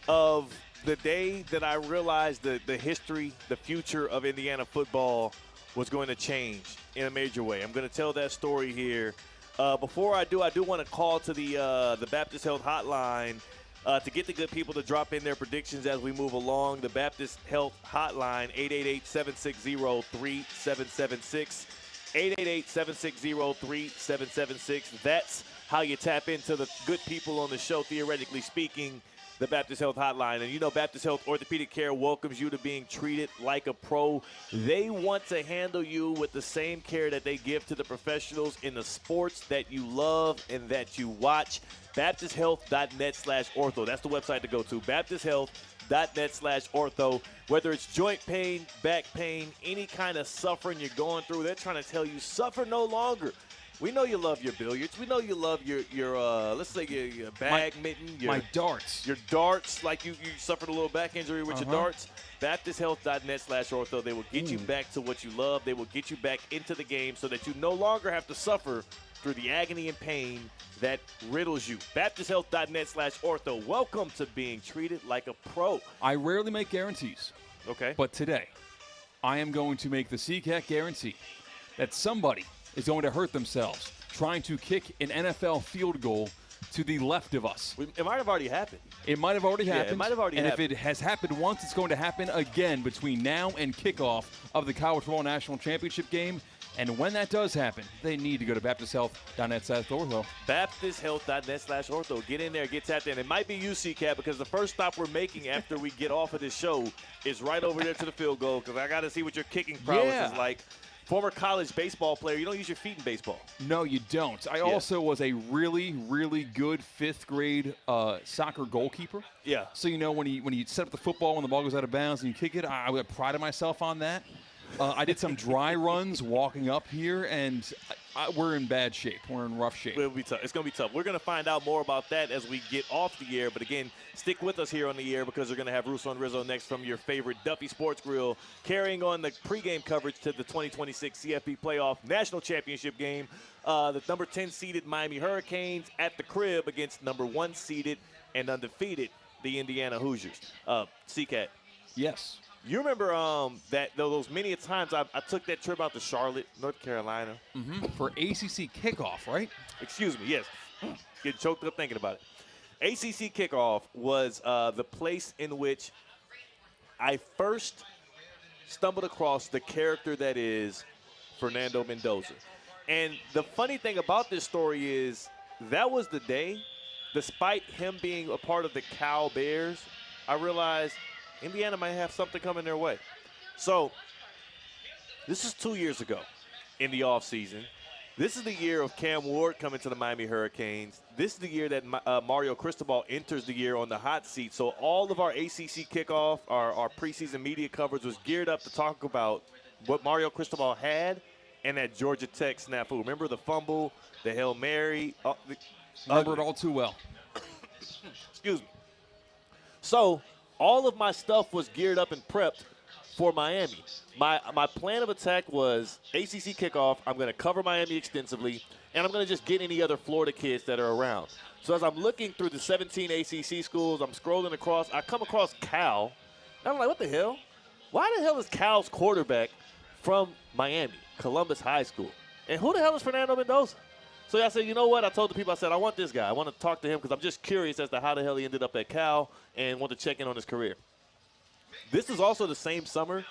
A: of the day that I realized the history, the future of Indiana football was going to change in a major way. I'm going to tell that story here. Before I do want to call to the Baptist Health Hotline to get the good people to drop in their predictions as we move along. The Baptist Health Hotline, 888-760-3776. 888-760-3776. That's how you tap into the good people on the show, theoretically speaking, the Baptist Health Hotline. And you know, Baptist Health Orthopedic Care welcomes you to being treated like a pro. They want to handle you with the same care that they give to the professionals in the sports that you love and that you watch. BaptistHealth.net/ortho. That's the website to go to. BaptistHealth.net/ortho. Whether it's joint pain, back pain, any kind of suffering you're going through, they're trying to tell you suffer no longer. We know you love your billiards. We know you love your let's say your bag mitten.
B: My darts.
A: Your darts, like you suffered a little back injury with your darts. BaptistHealth.net/ortho. They will get you back to what you love. They will get you back into the game so that you no longer have to suffer through the agony and pain that riddles you. BaptistHealth.net/ortho. Welcome to being treated like a pro.
B: I rarely make guarantees.
A: Okay.
B: But today, I am going to make the CCAT guarantee that somebody is going to hurt themselves trying to kick an NFL field goal to the left of us.
A: It might have already happened.
B: It might have already happened.
A: It might have already happened.
B: And if it has happened once, it's going to happen again between now and kickoff of the College Football National Championship game. And when that does happen, they need to go to BaptistHealth.net/ortho.
A: BaptistHealth.net/ortho. Get in there, get tapped in. It might be you, C-Cat, because the first stop we're making after we get off of this show is right over there to the field goal, because I got to see what your kicking prowess is like. Former college baseball player, you don't use your feet in baseball.
B: No, you don't. I also was a really, really good fifth grade soccer goalkeeper.
A: Yeah.
B: So, you know, when you set up the football, when the ball goes out of bounds and you kick it, I prided myself on that. I did some dry runs walking up here, and we're in bad shape. We're in rough shape.
A: It'll be tough. It's going to be tough. We're going to find out more about that as we get off the air. But, again, stick with us here on the air because we're going to have Russo and Rizzo next from your favorite Duffy Sports Grill, carrying on the pregame coverage to the 2026 CFP Playoff National Championship game. The number 10 seeded Miami Hurricanes at the crib against number 1 seeded and undefeated, the Indiana Hoosiers. C-Cat.
B: Yes.
A: You remember those many times I took that trip out to Charlotte, North Carolina.
B: For ACC kickoff, right?
A: Excuse me, yes. Getting choked up thinking about it. ACC kickoff was the place in which I first stumbled across the character that is Fernando Mendoza. And the funny thing about this story is that was the day, despite him being a part of the Cal Bears, I realized Indiana might have something coming their way. So this is 2 years ago in the offseason. This is the year of Cam Ward coming to the Miami Hurricanes. This is the year that Mario Cristobal enters the year on the hot seat. So all of our ACC kickoff, our preseason media coverage was geared up to talk about what Mario Cristobal had and that Georgia Tech snafu. Remember the fumble, the Hail Mary?
B: Remember it all too well.
A: Excuse me. So all of my stuff was geared up and prepped for Miami. My plan of attack was ACC kickoff. I'm going to cover Miami extensively, and I'm going to just get any other Florida kids that are around. So as I'm looking through the 17 ACC schools, I'm scrolling across. I come across Cal, and I'm like, what the hell? Why the hell is Cal's quarterback from Miami, Columbus High School? And who the hell is Fernando Mendoza? So I said, you know what? I told the people, I said, I want this guy. I want to talk to him because I'm just curious as to how the hell he ended up at Cal and want to check in on his career. This is also the same summer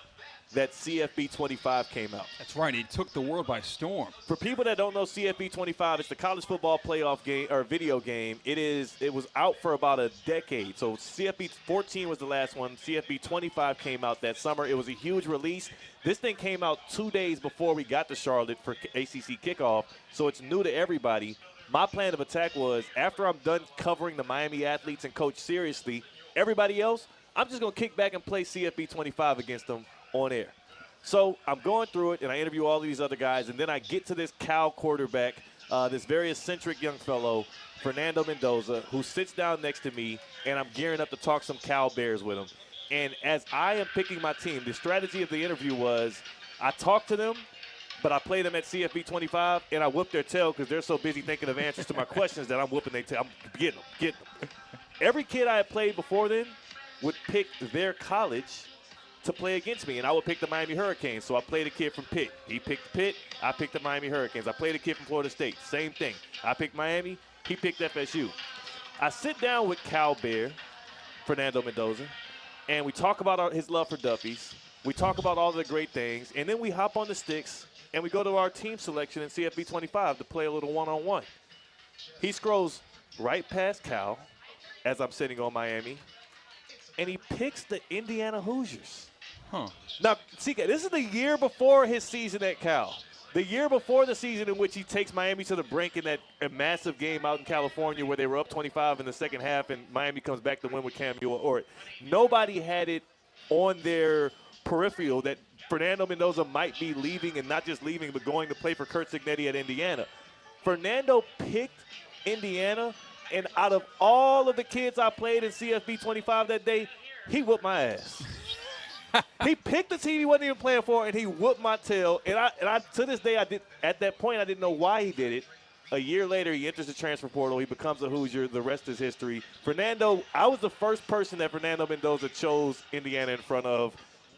A: that CFB 25 came out.
B: That's right. It took the world by storm.
A: For people that don't know CFB 25, it's the college football playoff game or video game. It was out for about a decade. So CFB 14 was the last one. CFB 25 came out that summer. It was a huge release. This thing came out 2 days before we got to Charlotte for ACC kickoff, so it's new to everybody. My plan of attack was after I'm done covering the Miami athletes and coach seriously, everybody else, I'm just going to kick back and play CFB 25 against them on air. So I'm going through it, and I interview all these other guys, and then I get to this Cal quarterback, this very eccentric young fellow, Fernando Mendoza, who sits down next to me, and I'm gearing up to talk some Cal Bears with him. And as I am picking my team, the strategy of the interview was I talk to them, but I play them at CFB 25, and I whoop their tail because they're so busy thinking of answers to my questions that I'm whooping their tail. I'm getting them. Every kid I had played before then would pick their college to play against me, and I would pick the Miami Hurricanes. So I played a kid from Pitt. He picked Pitt. I picked the Miami Hurricanes. I played a kid from Florida State. Same thing. I picked Miami. He picked FSU. I sit down with Cal Bear, Fernando Mendoza, and we talk about his love for Duffy's. We talk about all the great things, and then we hop on the sticks, and we go to our team selection in CFB 25 to play a little one-on-one. He scrolls right past Cal as I'm sitting on Miami, and he picks the Indiana Hoosiers. Now, see, this is the year before his season at Cal. The year before the season in which he takes Miami to the brink in that massive game out in California where they were up 25 in the second half and Miami comes back to win with Cam Newell. Nobody had it on their peripheral that Fernando Mendoza might be leaving, and not just leaving, but going to play for Curt Cignetti at Indiana. Fernando picked Indiana, and out of all of the kids I played in CFB 25 that day, he whooped my ass. He picked the team he wasn't even playing for, and he whooped my tail. And I to this day, at that point, I didn't know why he did it. A year later, he enters the transfer portal. He becomes a Hoosier. The rest is history. Fernando, I was the first person that Fernando Mendoza chose Indiana in front of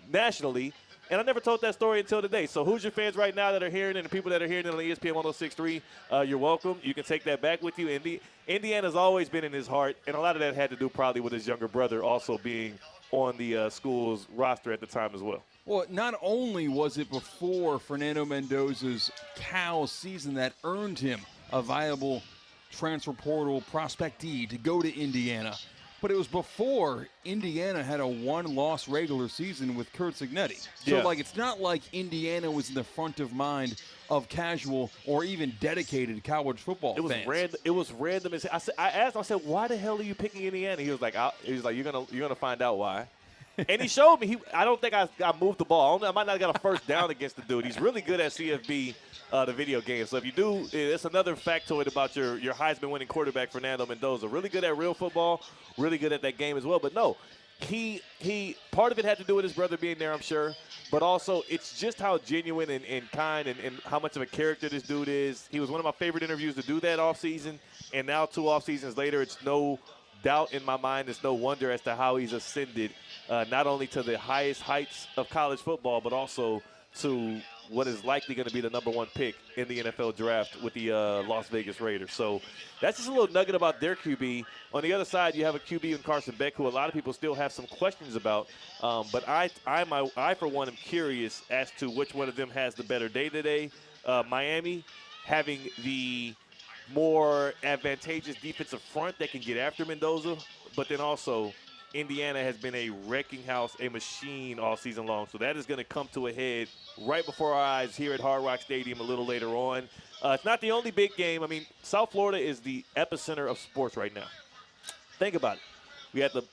A: nationally, and I never told that story until today. So Hoosier fans right now that are hearing it, and the people that are hearing it on ESPN 106.3, you're welcome. You can take that back with you. Indiana's always been in his heart, and a lot of that had to do probably with his younger brother also being on the school's roster at the time as well.
B: Well, not only was it before Fernando Mendoza's Cal season that earned him a viable transfer portal prospectee to go to Indiana, but it was before Indiana had a one-loss regular season with Curt Cignetti. So, it's not like Indiana was in the front of mind of casual or even dedicated college football fans.
A: It was random. I asked him, I said, why the hell are you picking Indiana? He was like, you're gonna find out why. And he showed me. I don't think I moved the ball. I might not have got a first down against the dude. He's really good at CFB, the video game. So if you do, it's another factoid about your Heisman-winning quarterback, Fernando Mendoza. Really good at real football, really good at that game as well. But no, he part of it had to do with his brother being there, I'm sure. But also, it's just how genuine and kind and how much of a character this dude is. He was one of my favorite interviews to do that offseason. And now 2 off seasons later, it's no doubt in my mind. It's no wonder as to how he's ascended not only to the highest heights of college football, but also to what is likely going to be the number 1 pick in the NFL draft with the Las Vegas Raiders. So that's just a little nugget about their QB. On the other side, you have a QB in Carson Beck, who a lot of people still have some questions about. But I, for one, am curious as to which one of them has the better day today. Miami having the more advantageous defensive front that can get after Mendoza, but then also Indiana has been a wrecking house, a machine all season long. So that is going to come to a head right before our eyes here at Hard Rock Stadium a little later on. It's not the only big game. I mean, South Florida is the epicenter of sports right now. Think about it. We had the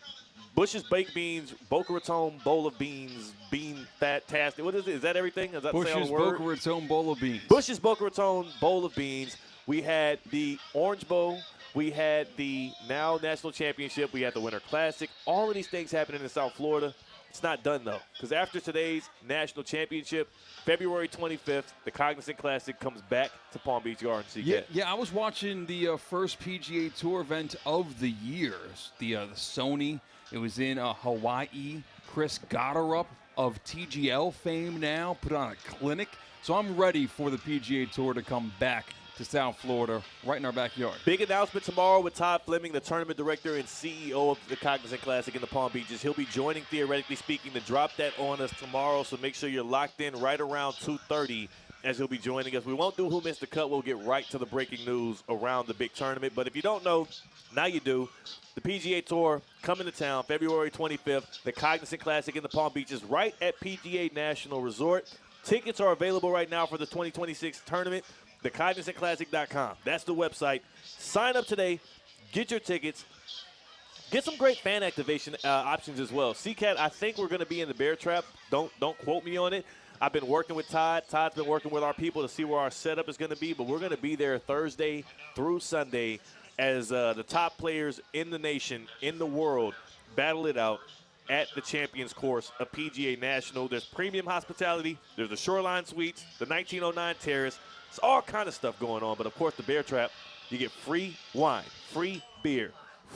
A: Bush's Baked Beans, Boca Raton Bowl of Beans, Bean Fat-tastic. What is it? Is that everything? Is that
B: Bush's Boca Raton Bowl of Beans.
A: Bush's Boca Raton Bowl of Beans. We had the Orange Bowl. We had the now National Championship. We had the Winter Classic. All of these things happening in South Florida. It's not done, though, because after today's National Championship, February 25th, the Cognizant Classic comes back to Palm Beach Gardens.
B: Yeah, I was watching the first PGA Tour event of the year, the Sony. It was in Hawaii. Chris Gotterup of TGL fame now put on a clinic. So I'm ready for the PGA Tour to come back to South Florida, right in our backyard.
A: Big announcement tomorrow with Todd Fleming, the tournament director and CEO of the Cognizant Classic in the Palm Beaches. He'll be joining, theoretically speaking, to drop that on us tomorrow, so make sure you're locked in right around 2:30 as he'll be joining us. We won't do Who Missed the Cut. We'll get right to the breaking news around the big tournament. But if you don't know, now you do. The PGA Tour coming to town February 25th, the Cognizant Classic in the Palm Beaches, right at PGA National Resort. Tickets are available right now for the 2026 tournament. TheCognizantClassic.com. That's the website. Sign up today. Get your tickets. Get some great fan activation options as well. CCAT, I think we're going to be in the bear trap. Don't quote me on it. I've been working with Todd. Todd's been working with our people to see where our setup is going to be, but we're going to be there Thursday through Sunday as the top players in the nation, in the world, battle it out at the Champions Course of PGA National. There's premium hospitality. There's the Shoreline Suites, the 1909 Terrace. It's all kind of stuff going on, but of course the Bear Trap, you get free wine, free beer,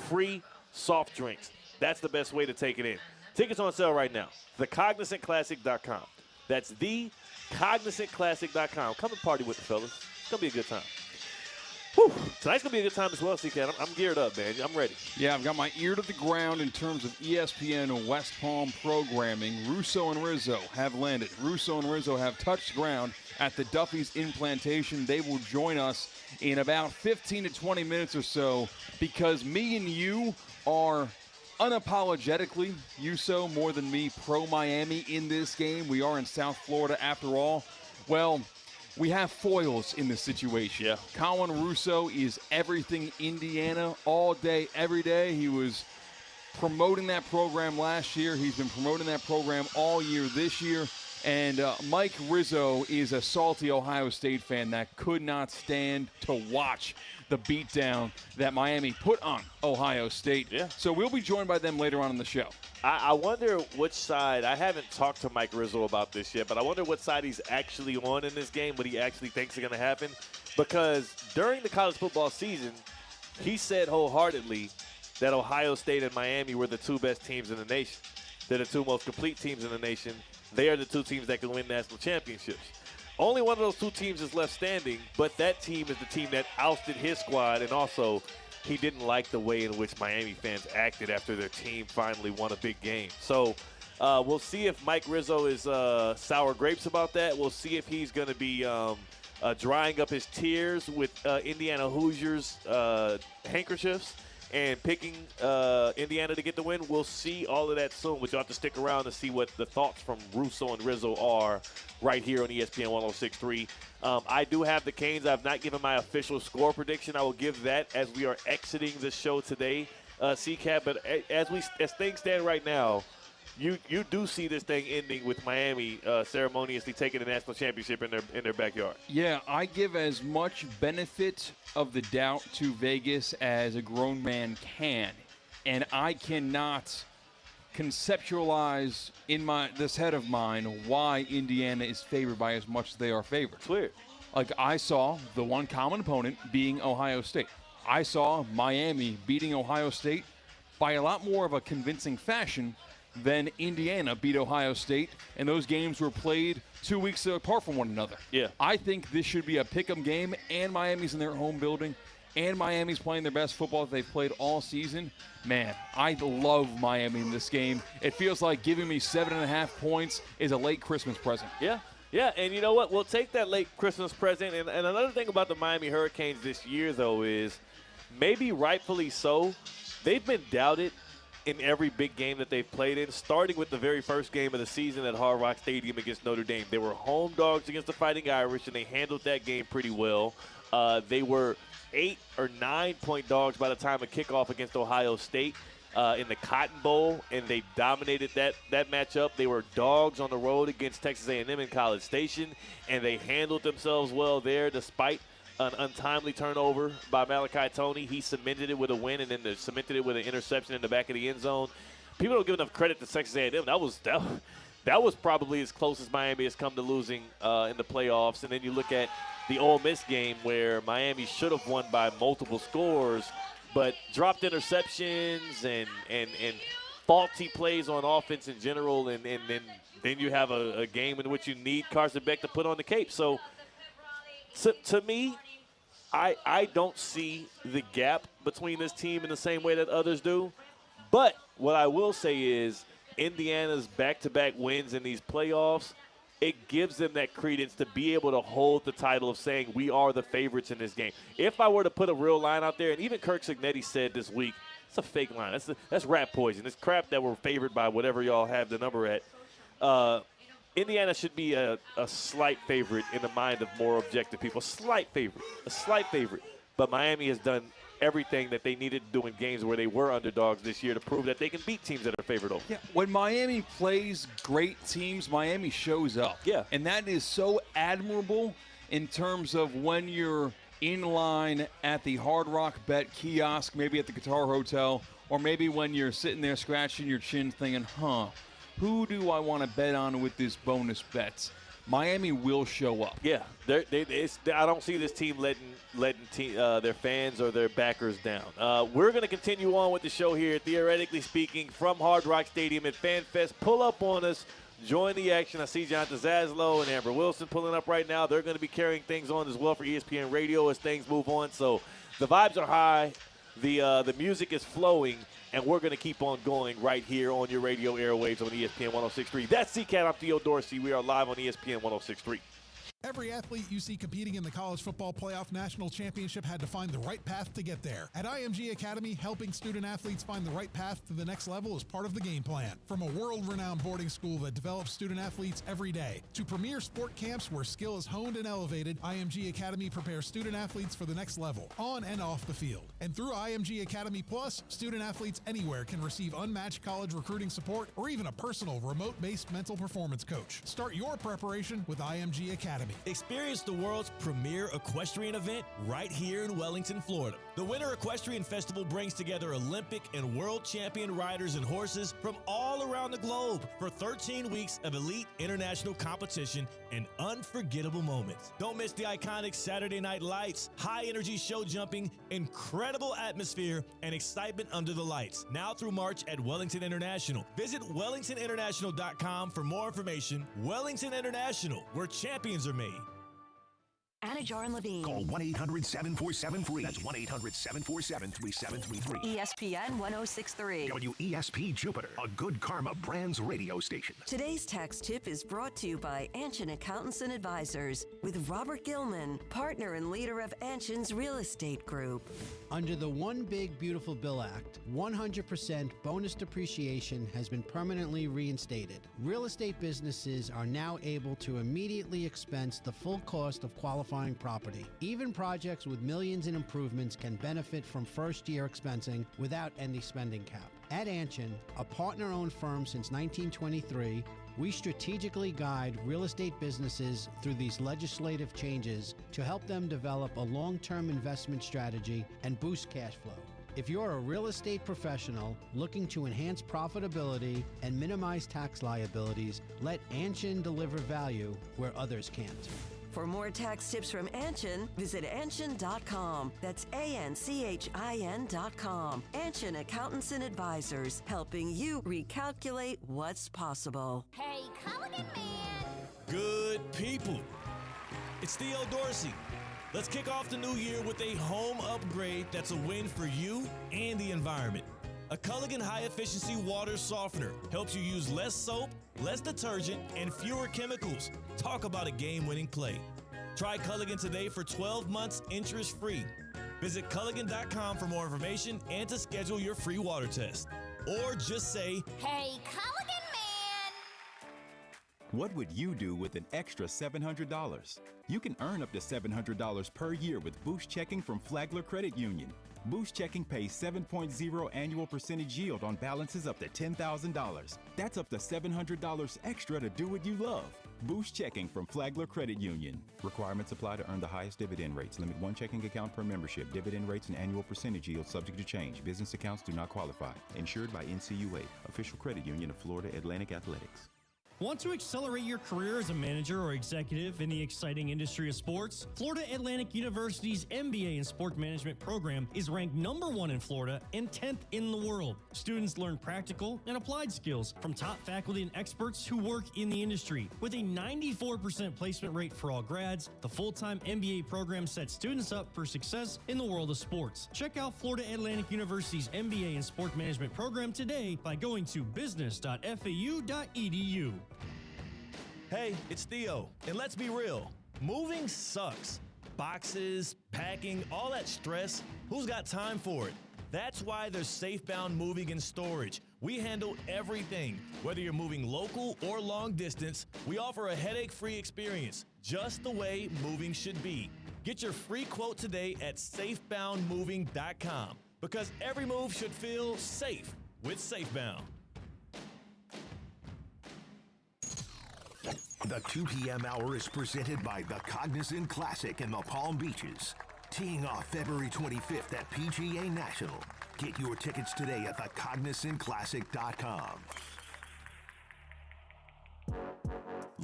A: free soft drinks. That's the best way to take it in. Tickets on sale right now. TheCognizantClassic.com. That's TheCognizantClassic.com. Come and party with the fellas. It's going to be a good time. Whew. Tonight's going to be a good time as well, CK. I'm geared up, man. I'm ready.
B: Yeah, I've got my ear to the ground in terms of ESPN West Palm programming. Russo and Rizzo have landed. Russo and Rizzo have touched ground at the Duffy's in Plantation. They will join us in about 15 to 20 minutes or so because me and you are unapologetically, you so more than me, pro-Miami in this game. We are in South Florida after all. Well, we have foils in this situation.
A: Yeah.
B: Colin Russo is everything Indiana all day, every day. He was promoting that program last year. He's been promoting that program all year this year. And Mike Rizzo is a salty Ohio State fan that could not stand to watch the beatdown that Miami put on Ohio State.
A: Yeah.
B: So we'll be joined by them later on in the show.
A: I wonder which side. I haven't talked to Mike Rizzo about this yet, but I wonder what side he's actually on in this game, what he actually thinks is going to happen. Because during the college football season, he said wholeheartedly that Ohio State and Miami were the two best teams in the nation. They're the two most complete teams in the nation. They are the two teams that can win national championships. Only one of those two teams is left standing, but that team is the team that ousted his squad, and also he didn't like the way in which Miami fans acted after their team finally won a big game. So we'll see if Mike Rizzo is sour grapes about that. We'll see if he's going to be drying up his tears with Indiana Hoosiers handkerchiefs and picking Indiana to get the win. We'll see all of that soon, but you'll have to stick around to see what the thoughts from Russo and Rizzo are right here on ESPN 106.3. I do have the Canes. I've not given my official score prediction. I will give that as we are exiting the show today, CCAP. But as things stand right now, you do see this thing ending with Miami ceremoniously taking the national championship in their backyard.
B: Yeah, I give as much benefit of the doubt to Vegas as a grown man can, and I cannot conceptualize in this head of mine why Indiana is favored by as much as they are favored.
A: Clear.
B: Like, I saw the one common opponent being Ohio State. I saw Miami beating Ohio State by a lot more of a convincing fashion than Indiana beat Ohio State, and those games were played 2 weeks apart from one another.
A: Yeah.
B: I think this should be a pick-em game, and Miami's in their home building, and Miami's playing their best football that they've played all season. Man, I love Miami in this game. It feels like giving me 7.5 points is a late Christmas present.
A: Yeah. Yeah, and you know what? We'll take that late Christmas present. And another thing about the Miami Hurricanes this year, though, is maybe rightfully so, they've been doubted in every big game that they've played in, starting with the very first game of the season at Hard Rock Stadium against Notre Dame. They were home dogs against the Fighting Irish, and they handled that game pretty well. They were 8 or 9 point dogs by the time of kickoff against Ohio State in the Cotton Bowl, and they dominated that matchup. They were dogs on the road against Texas A&M in College Station, and they handled themselves well there despite an untimely turnover by Malachi Toney. He cemented it with a win and then cemented it with an interception in the back of the end zone. People don't give enough credit to Texas A&M. That was probably as close as Miami has come to losing in the playoffs. And then you look at the Ole Miss game where Miami should have won by multiple scores, but dropped interceptions and faulty plays on offense in general. And then you have a game in which you need Carson Beck to put on the cape. So to me, I don't see the gap between this team in the same way that others do. But what I will say is Indiana's back-to-back wins in these playoffs, it gives them that credence to be able to hold the title of saying we are the favorites in this game. If I were to put a real line out there, and even Kirk Cignetti said this week, it's a fake line. That's rat poison. It's crap that we're favored by whatever y'all have the number at. Indiana should be a slight favorite in the mind of more objective people. A slight favorite. But Miami has done everything that they needed to do in games where they were underdogs this year to prove that they can beat teams that are favored over.
B: Yeah, when Miami plays great teams, Miami shows up.
A: Yeah.
B: And that is so admirable in terms of when you're in line at the Hard Rock Bet kiosk, maybe at the Qatar Hotel, or maybe when you're sitting there scratching your chin thinking, who do I want to bet on with this bonus bets? Miami will show up.
A: Yeah, I don't see this team letting their fans or their backers down. We're going to continue on with the show here, theoretically speaking, from Hard Rock Stadium at FanFest. Pull up on us. Join the action. I see Jonathan Zaslow and Amber Wilson pulling up right now. They're going to be carrying things on as well for ESPN Radio as things move on. So the vibes are high. The music is flowing. And we're going to keep on going right here on your radio airwaves on ESPN 106.3. That's CCAT. I'm Theo Dorsey. We are live on ESPN 106.3.
D: Every athlete you see competing in the College Football Playoff National Championship had to find the right path to get there. At IMG Academy, helping student athletes find the right path to the next level is part of the game plan. From a world-renowned boarding school that develops student athletes every day to premier sport camps where skill is honed and elevated, IMG Academy prepares student athletes for the next level, on and off the field. And through IMG Academy Plus, student athletes anywhere can receive unmatched college recruiting support or even a personal remote-based mental performance coach. Start your preparation with IMG Academy.
H: Experience the world's premier equestrian event right here in Wellington, Florida. The Winter Equestrian Festival brings together Olympic and world champion riders and horses from all around the globe for 13 weeks of elite international competition and unforgettable moments. Don't miss the iconic Saturday Night Lights, high-energy show jumping, incredible atmosphere, and excitement under the lights. Now through March at Wellington International. Visit wellingtoninternational.com for more information. Wellington International, where champions are made.
I: Anajar and Levine.
C: Call 1-800-747-FREE. That's 1-800-747-3733.
I: ESPN 1063.
C: WESP Jupiter, a Good Karma Brands radio station.
I: Today's tax tip is brought to you by Anshin Accountants and Advisors with Robert Gilman, partner and leader of Anshin's Real Estate Group.
J: Under the One Big Beautiful Bill Act, 100% bonus depreciation has been permanently reinstated. Real estate businesses are now able to immediately expense the full cost of qualifying property. Even projects with millions in improvements can benefit from first-year expensing without any spending cap. At Anshin, a partner-owned firm since 1923, we strategically guide real estate businesses through these legislative changes to help them develop a long-term investment strategy and boost cash flow. If you're a real estate professional looking to enhance profitability and minimize tax liabilities, let Anshin deliver value where others can't.
I: For more tax tips from Anshin, visit Anshin.com. That's ANCHIN.com. Anshin Accountants and Advisors, helping you recalculate what's possible.
T: Hey, Culligan man!
H: Good people. It's Theo Dorsey. Let's kick off the new year with a home upgrade that's a win for you and the environment. A Culligan high-efficiency water softener helps you use less soap, less detergent, and fewer chemicals. Talk about a game-winning play. Try Culligan today for 12 months interest-free. Visit Culligan.com for more information and to schedule your free water test. Or just say,
T: Hey, Culligan man!
K: What would you do with an extra $700? You can earn up to $700 per year with Boost Checking from Flagler Credit Union. Boost Checking pays 7.0 annual percentage yield on balances up to $10,000. That's up to $700 extra to do what you love. Boost Checking from Flagler Credit Union. Requirements apply to earn the highest dividend rates. Limit one checking account per membership. Dividend rates and annual percentage yield subject to change. Business accounts do not qualify. Insured by NCUA, official credit union of Florida Atlantic Athletics.
W: Want to accelerate your career as a manager or executive in the exciting industry of sports? Florida Atlantic University's MBA in Sport Management program is ranked #1 in Florida and 10th in the world. Students learn practical and applied skills from top faculty and experts who work in the industry. With a 94% placement rate for all grads, the full-time MBA program sets students up for success in the world of sports. Check out Florida Atlantic University's MBA in Sport Management program today by going to business.fau.edu.
H: hey, it's Theo. And let's be real, moving sucks. Boxes, packing, all that stress, who's got time for it? That's why there's Safebound Moving and Storage. We handle everything. Whether you're moving local or long distance, we offer a headache-free experience, just the way moving should be. Get your free quote today at safeboundmoving.com, because every move should feel safe with Safebound.
C: The 2 p.m. hour is presented by the Cognizant Classic in the Palm Beaches. Teeing off February 25th at PGA National. Get your tickets today at thecognizantclassic.com.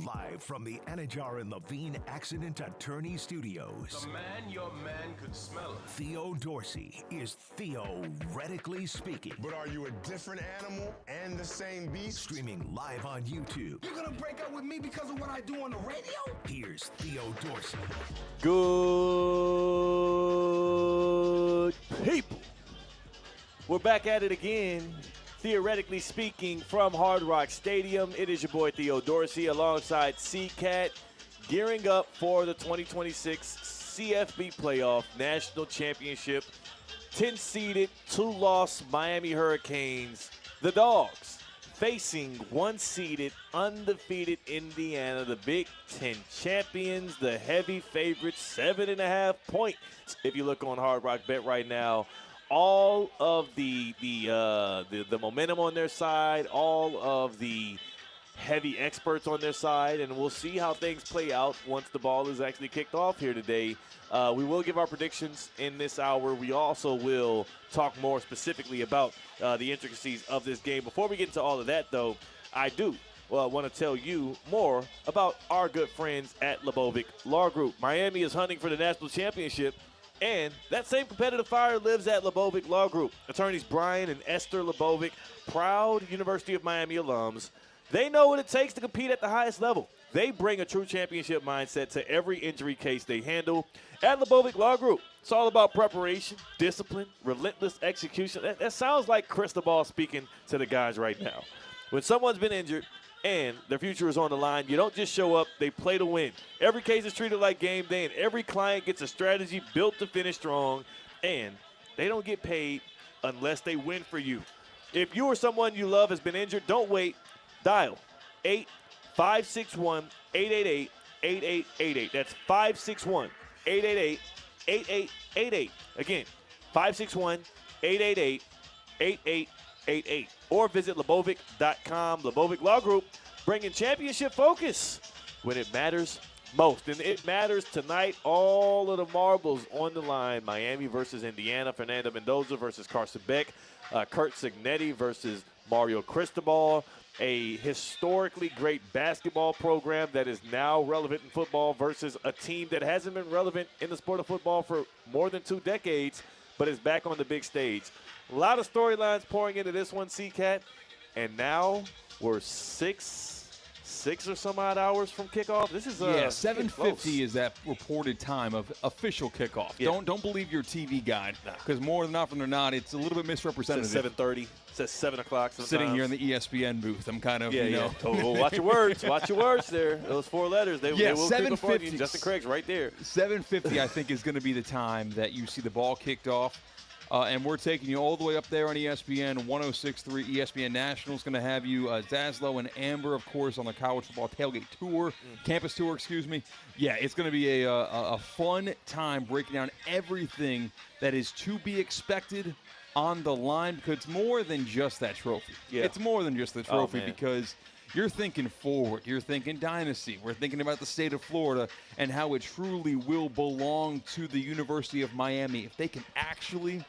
C: Live from the Anajar and Levine Accident Attorney Studios.
L: The man, your man could smell it.
C: Theo Dorsey is theoretically speaking.
L: But are you a different animal and the same beast?
C: Streaming live on YouTube.
E: You're gonna break up with me because of what I do on the radio?
C: Here's Theo Dorsey.
A: Good people. We're back at it again. Theoretically speaking, from Hard Rock Stadium, it is your boy Theo Dorsey alongside C-Cat, gearing up for the 2026 CFB Playoff National Championship. 10-seeded, 2-loss Miami Hurricanes, the Dogs, facing 1-seeded, undefeated Indiana, the Big Ten champions, the heavy favorites, 7.5 points. If you look on Hard Rock Bet right now, all of the momentum on their side, all of the heavy experts on their side, and we'll see how things play out once the ball is actually kicked off here today. We will give our predictions in this hour. We also will talk more specifically about the intricacies of this game. Before we get into all of that, though, I do want to tell you more about our good friends at Lebovic Law Group. Miami is hunting for the national championship, and that same competitive fire lives at Lebovic Law Group. Attorneys Brian and Esther Lebovic, proud University of Miami alums. They know what it takes to compete at the highest level. They bring a true championship mindset to every injury case they handle. At Lebovic Law Group, it's all about preparation, discipline, relentless execution. That sounds like Cristobal speaking to the guys right now. When someone's been injured and their future is on the line, you don't just show up, they play to win. Every case is treated like game day, and every client gets a strategy built to finish strong, and they don't get paid unless they win for you. If you or someone you love has been injured, don't wait. Dial 856-1-888-8888. That's 561-888-8888. Again, 561-888-8888. Or visit Lebovic.com. Lebovic Law Group, bringing championship focus when it matters most. And it matters tonight. All of the marbles on the line. Miami versus Indiana. Fernando Mendoza versus Carson Beck. Kurt Signetti versus Mario Cristobal. a historically great basketball program that is now relevant in football versus a team that hasn't been relevant in the sport of football for more than 2 decades, but is back on the big stage. A lot of storylines pouring into this one, C-Cat, and now we're six or some odd hours from kickoff. This is
B: 7:50 is that reported time of official kickoff.
A: Yeah.
B: Don't believe your TV guide, because more than often than not, it's a little bit misrepresented.
A: It says 7:30. It says 7 o'clock sometimes.
B: Sitting here in the ESPN booth, I'm kind of,
A: Oh, watch your words. Watch your words there. Those 4 letters, they will creep up on you.
B: 7:50.
A: Justin Craig's right there.
B: 7:50, I think, is going to be the time that you see the ball kicked off. And we're taking you all the way up there on ESPN 106.3. ESPN National is going to have you, Zaslow and Amber, of course, on the college football tailgate tour, campus tour, excuse me. Yeah, it's going to be a fun time breaking down everything that is to be expected on the line, because it's more than just that trophy.
A: Yeah.
B: It's more than just the trophy,
A: man.
B: because you're thinking forward. You're thinking dynasty. We're thinking about the state of Florida and how it truly will belong to the University of Miami if they can actually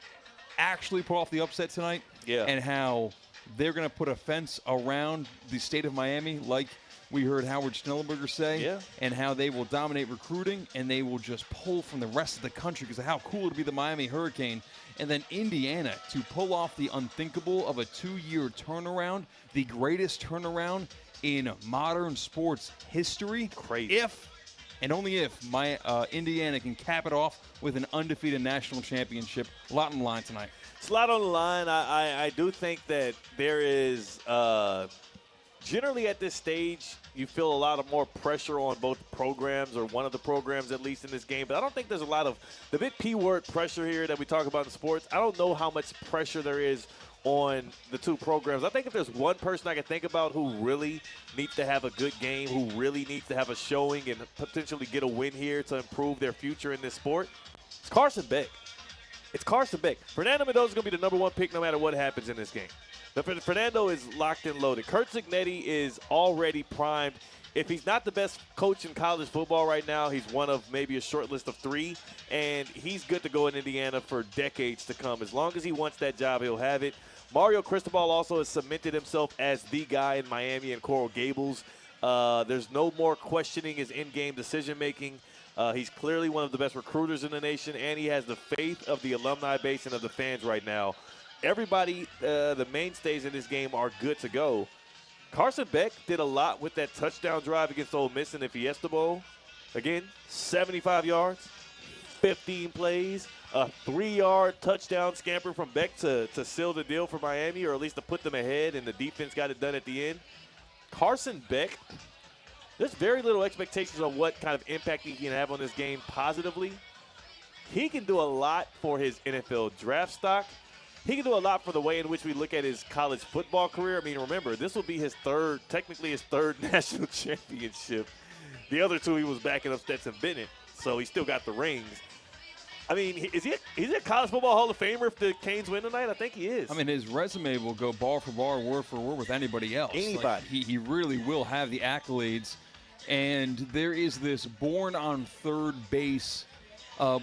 B: pull off the upset tonight.
A: Yeah.
B: And how they're going to put a fence around the state of Miami, like we heard Howard Schnellenberger say.
A: Yeah.
B: And how they will dominate recruiting and they will just pull from the rest of the country because of how cool it would be the Miami Hurricane. And then Indiana to pull off the unthinkable of a 2-year turnaround, the greatest turnaround in modern sports history.
A: Crazy.
B: If and only if Indiana can cap it off with an undefeated national championship. A lot on the line tonight.
A: It's a lot on the line. I do think that there is generally at this stage, you feel a lot of more pressure on both programs, or one of the programs at least in this game. But I don't think there's a lot of the big P word pressure here that we talk about in sports. I don't know how much pressure there is on the 2 programs. I think if there's one person I can think about who really needs to have a good game, who really needs to have a showing and potentially get a win here to improve their future in this sport, it's Carson Beck. It's Carson Beck. Fernando Mendoza is going to be the number 1 pick no matter what happens in this game. But Fernando is locked and loaded. Kurt Cignetti is already primed. If he's not the best coach in college football right now, he's one of maybe a short list of 3, and he's good to go in Indiana for decades to come. As long as he wants that job, he'll have it. Mario Cristobal also has cemented himself as the guy in Miami and Coral Gables. There's no more questioning his in-game decision-making. He's clearly one of the best recruiters in the nation, and he has the faith of the alumni base and of the fans right now. Everybody, the mainstays in this game, are good to go. Carson Beck did a lot with that touchdown drive against Ole Miss in the Fiesta Bowl. Again, 75 yards, 15 plays, a 3-yard touchdown scamper from Beck to seal the deal for Miami, or at least to put them ahead, and the defense got it done at the end. Carson Beck, there's very little expectations on what kind of impact he can have on this game positively. He can do a lot for his NFL draft stock. He can do a lot for the way in which we look at his college football career. I mean, remember, this will be his third national championship. The other 2, he was backing up Stetson Bennett, so he still got the rings. I mean, is he a college football Hall of Famer if the Canes win tonight? I think he is.
B: I mean, his resume will go bar for bar, word for word with anybody else.
A: Anybody.
B: Like, he really will have the accolades. And there is this born on third base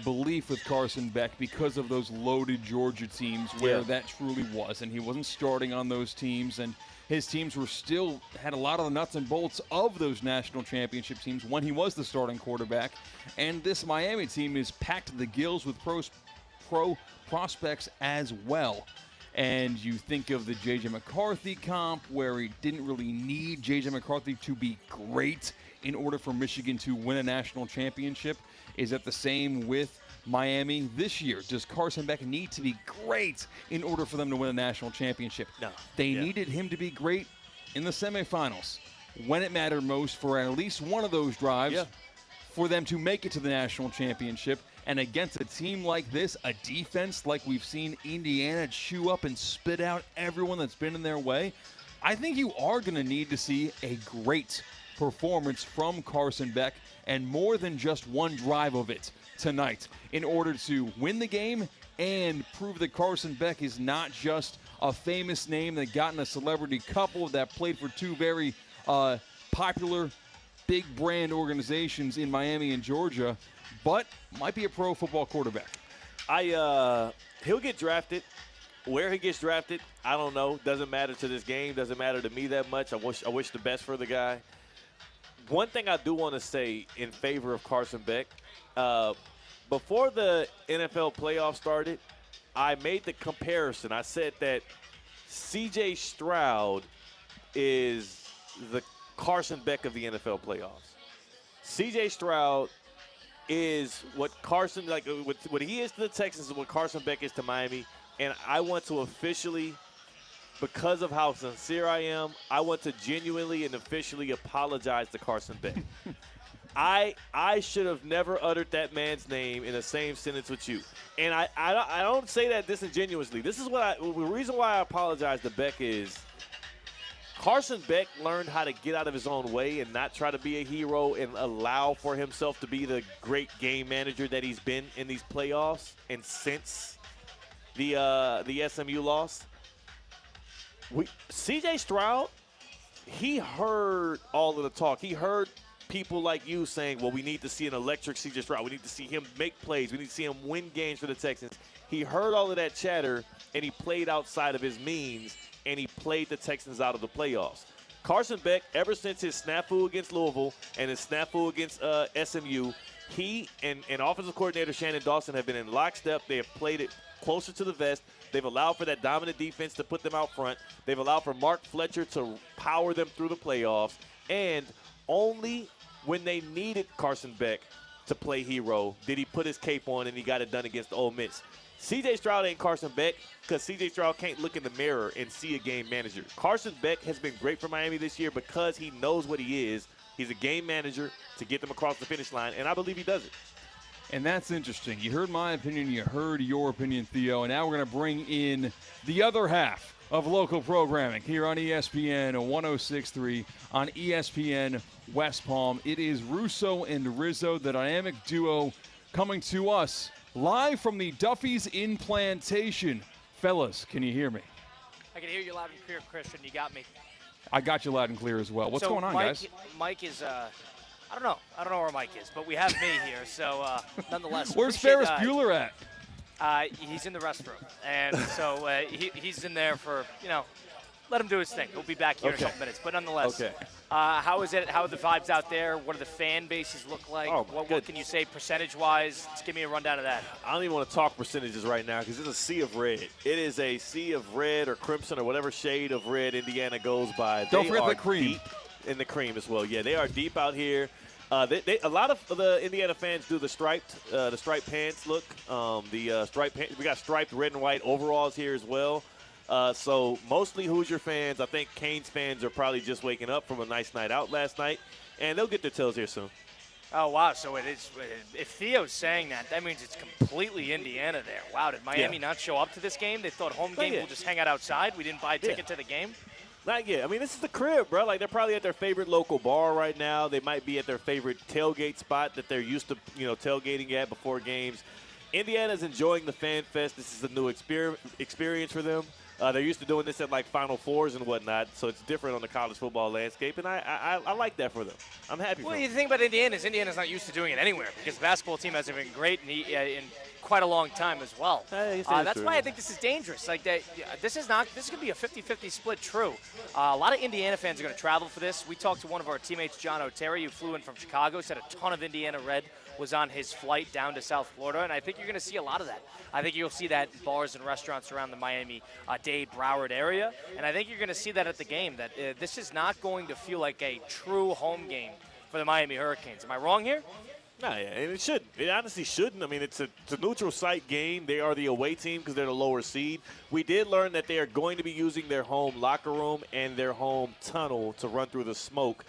B: belief with Carson Beck because of those loaded Georgia teams where that truly was. And he wasn't starting on those teams. And his teams were still had a lot of the nuts and bolts of those national championship teams when he was the starting quarterback. And this Miami team is packed to the gills with pro prospects as well. And you think of the J.J. McCarthy comp, where he didn't really need J.J. McCarthy to be great in order for Michigan to win a national championship. Is that the same with Miami this year? Does Carson Beck need to be great in order for them to win a national championship?
A: No.
B: They needed him to be great in the semifinals when it mattered most for at least one of those drives for them to make it to the national championship. And against a team like this, a defense like we've seen Indiana chew up and spit out everyone that's been in their way, I think you are going to need to see a great performance from Carson Beck, and more than just one drive of it tonight in order to win the game and prove that Carson Beck is not just a famous name that got in a celebrity couple that played for 2 very popular big brand organizations in Miami and Georgia, but might be a pro football quarterback.
A: He'll get drafted. Where he gets drafted, I don't know. Doesn't matter to this game. Doesn't matter to me that much. I wish the best for the guy. One thing I do want to say in favor of Carson Beck, before the NFL playoffs started, I made the comparison. I said that C.J. Stroud is the Carson Beck of the NFL playoffs. C.J. Stroud is what he is to the Texans is what Carson Beck is to Miami. And I want to officially, because of how sincere I am, I want to genuinely and officially apologize to Carson Beck. I should have never uttered that man's name in the same sentence with you. And I don't say that disingenuously. This is the reason why I apologize to Beck is Carson Beck learned how to get out of his own way and not try to be a hero and allow for himself to be the great game manager that he's been in these playoffs and since the SMU loss. C.J. Stroud, he heard all of the talk. He heard people like you saying, well, we need to see an electric C.J. Stroud. We need to see him make plays. We need to see him win games for the Texans. He heard all of that chatter, and he played outside of his means, and he played the Texans out of the playoffs. Carson Beck, ever since his snafu against Louisville and his snafu against SMU, he and offensive coordinator Shannon Dawson have been in lockstep. They have played it closer to the vest. They've allowed for that dominant defense to put them out front. They've allowed for Mark Fletcher to power them through the playoffs. And only when they needed Carson Beck to play hero did he put his cape on and he got it done against Ole Miss. C.J. Stroud ain't Carson Beck because C.J. Stroud can't look in the mirror and see a game manager. Carson Beck has been great for Miami this year because he knows what he is. He's a game manager to get them across the finish line, and I believe he does it.
B: And that's interesting. You heard my opinion, you heard your opinion, Theo, and now we're going to bring in the other half of local programming here on ESPN 106.3 on ESPN West Palm. It is Russo and Rizzo, the dynamic duo, coming to us live from the Duffy's Inn Plantation. Fellas, can you hear me?
S: I can hear you loud and clear, Christian. You got me.
B: I got you loud and clear as well. What's going on, guys?
S: Mike is, I don't know where Mike is, but we have me here. So, nonetheless.
B: Where's Ferris Bueller at?
S: He's in the restroom. And so he's in there for, let him do his thing. He'll be back here in a couple minutes. But nonetheless, how is it? How are the vibes out there? What do the fan bases look like? What can you say percentage-wise? Just give me a rundown of that.
A: I don't even want to talk percentages right now because it's a sea of red. It is a sea of red or crimson or whatever shade of red Indiana goes by.
B: Don't forget the cream.
A: Deep in the cream as well. Yeah, they are deep out here. A lot of the Indiana fans do the striped pants look. Striped pants. We got striped red and white overalls here as well. So mostly Hoosier fans. I think Canes fans are probably just waking up from a nice night out last night, and they'll get their tails here soon.
S: Oh, wow. So it is. If Theo's saying that means it's completely Indiana there. Wow, did Miami not show up to this game? They thought home game will just hang out outside. We didn't buy a ticket to the game?
A: Not yet. I mean, this is the crib, bro. Like, they're probably at their favorite local bar right now. They might be at their favorite tailgate spot that they're used to, tailgating at before games. Indiana's enjoying the Fan Fest. This is a new experience for them. They're used to doing this at, Final Fours and whatnot, so it's different on the college football landscape, and I like that for them. I'm happy for them.
S: Well, the thing about Indiana is Indiana's not used to doing it anywhere because the basketball team hasn't been great in quite a long time as well. That's why I think this is dangerous. This is going to be a 50-50 split, true. A lot of Indiana fans are going to travel for this. We talked to one of our teammates, John O'Terry, who flew in from Chicago, said a ton of Indiana Red was on his flight down to South Florida, and I think you're going to see a lot of that. I think you'll see that in bars and restaurants around the Miami-Dade, Broward area, and I think you're going to see that at the game, that this is not going to feel like a true home game for the Miami Hurricanes. Am I wrong here?
A: No, and it shouldn't. It honestly shouldn't. I mean, it's a neutral site game. They are the away team because they're the lower seed. We did learn that they are going to be using their home locker room and their home tunnel to run through the smoke,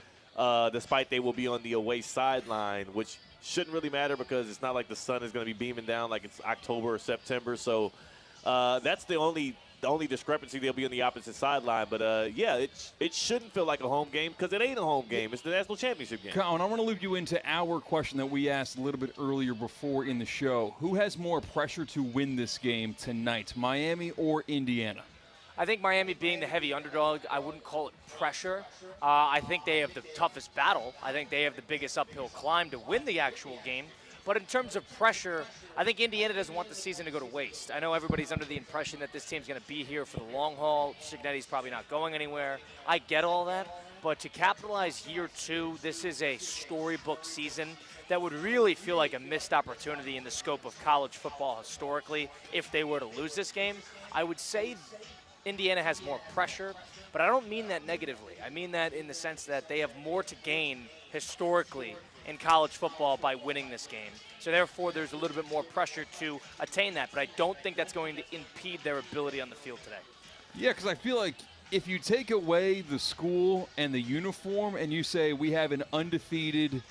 A: despite they will be on the away sideline, which shouldn't really matter because it's not like the sun is going to be beaming down like it's October or September. So that's the only discrepancy. They'll be on the opposite sideline. But, it shouldn't feel like a home game because it ain't a home game. It's the national championship game.
B: Colin, I want to loop you into our question that we asked a little bit earlier before in the show. Who has more pressure to win this game tonight, Miami or Indiana?
S: I think Miami being the heavy underdog, I wouldn't call it pressure. I think they have the toughest battle. I think they have the biggest uphill climb to win the actual game. But in terms of pressure, I think Indiana doesn't want the season to go to waste. I know everybody's under the impression that this team's going to be here for the long haul. Cignetti's probably not going anywhere. I get all that. But to capitalize year 2, this is a storybook season that would really feel like a missed opportunity in the scope of college football historically if they were to lose this game. I would say Indiana has more pressure, but I don't mean that negatively. I mean that in the sense that they have more to gain historically in college football by winning this game. So therefore, there's a little bit more pressure to attain that, but I don't think that's going to impede their ability on the field today.
B: Yeah, because I feel like if you take away the school and the uniform and you say we have an undefeated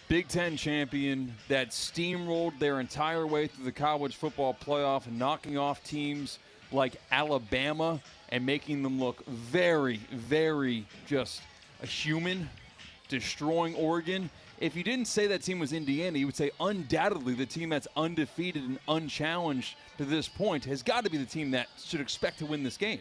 B: Big Ten champion that steamrolled their entire way through the college football playoff, knocking off teams like Alabama and making them look very, very just a human, destroying Oregon. If you didn't say that team was Indiana, you would say undoubtedly the team that's undefeated and unchallenged to this point has got to be the team that should expect to win this game.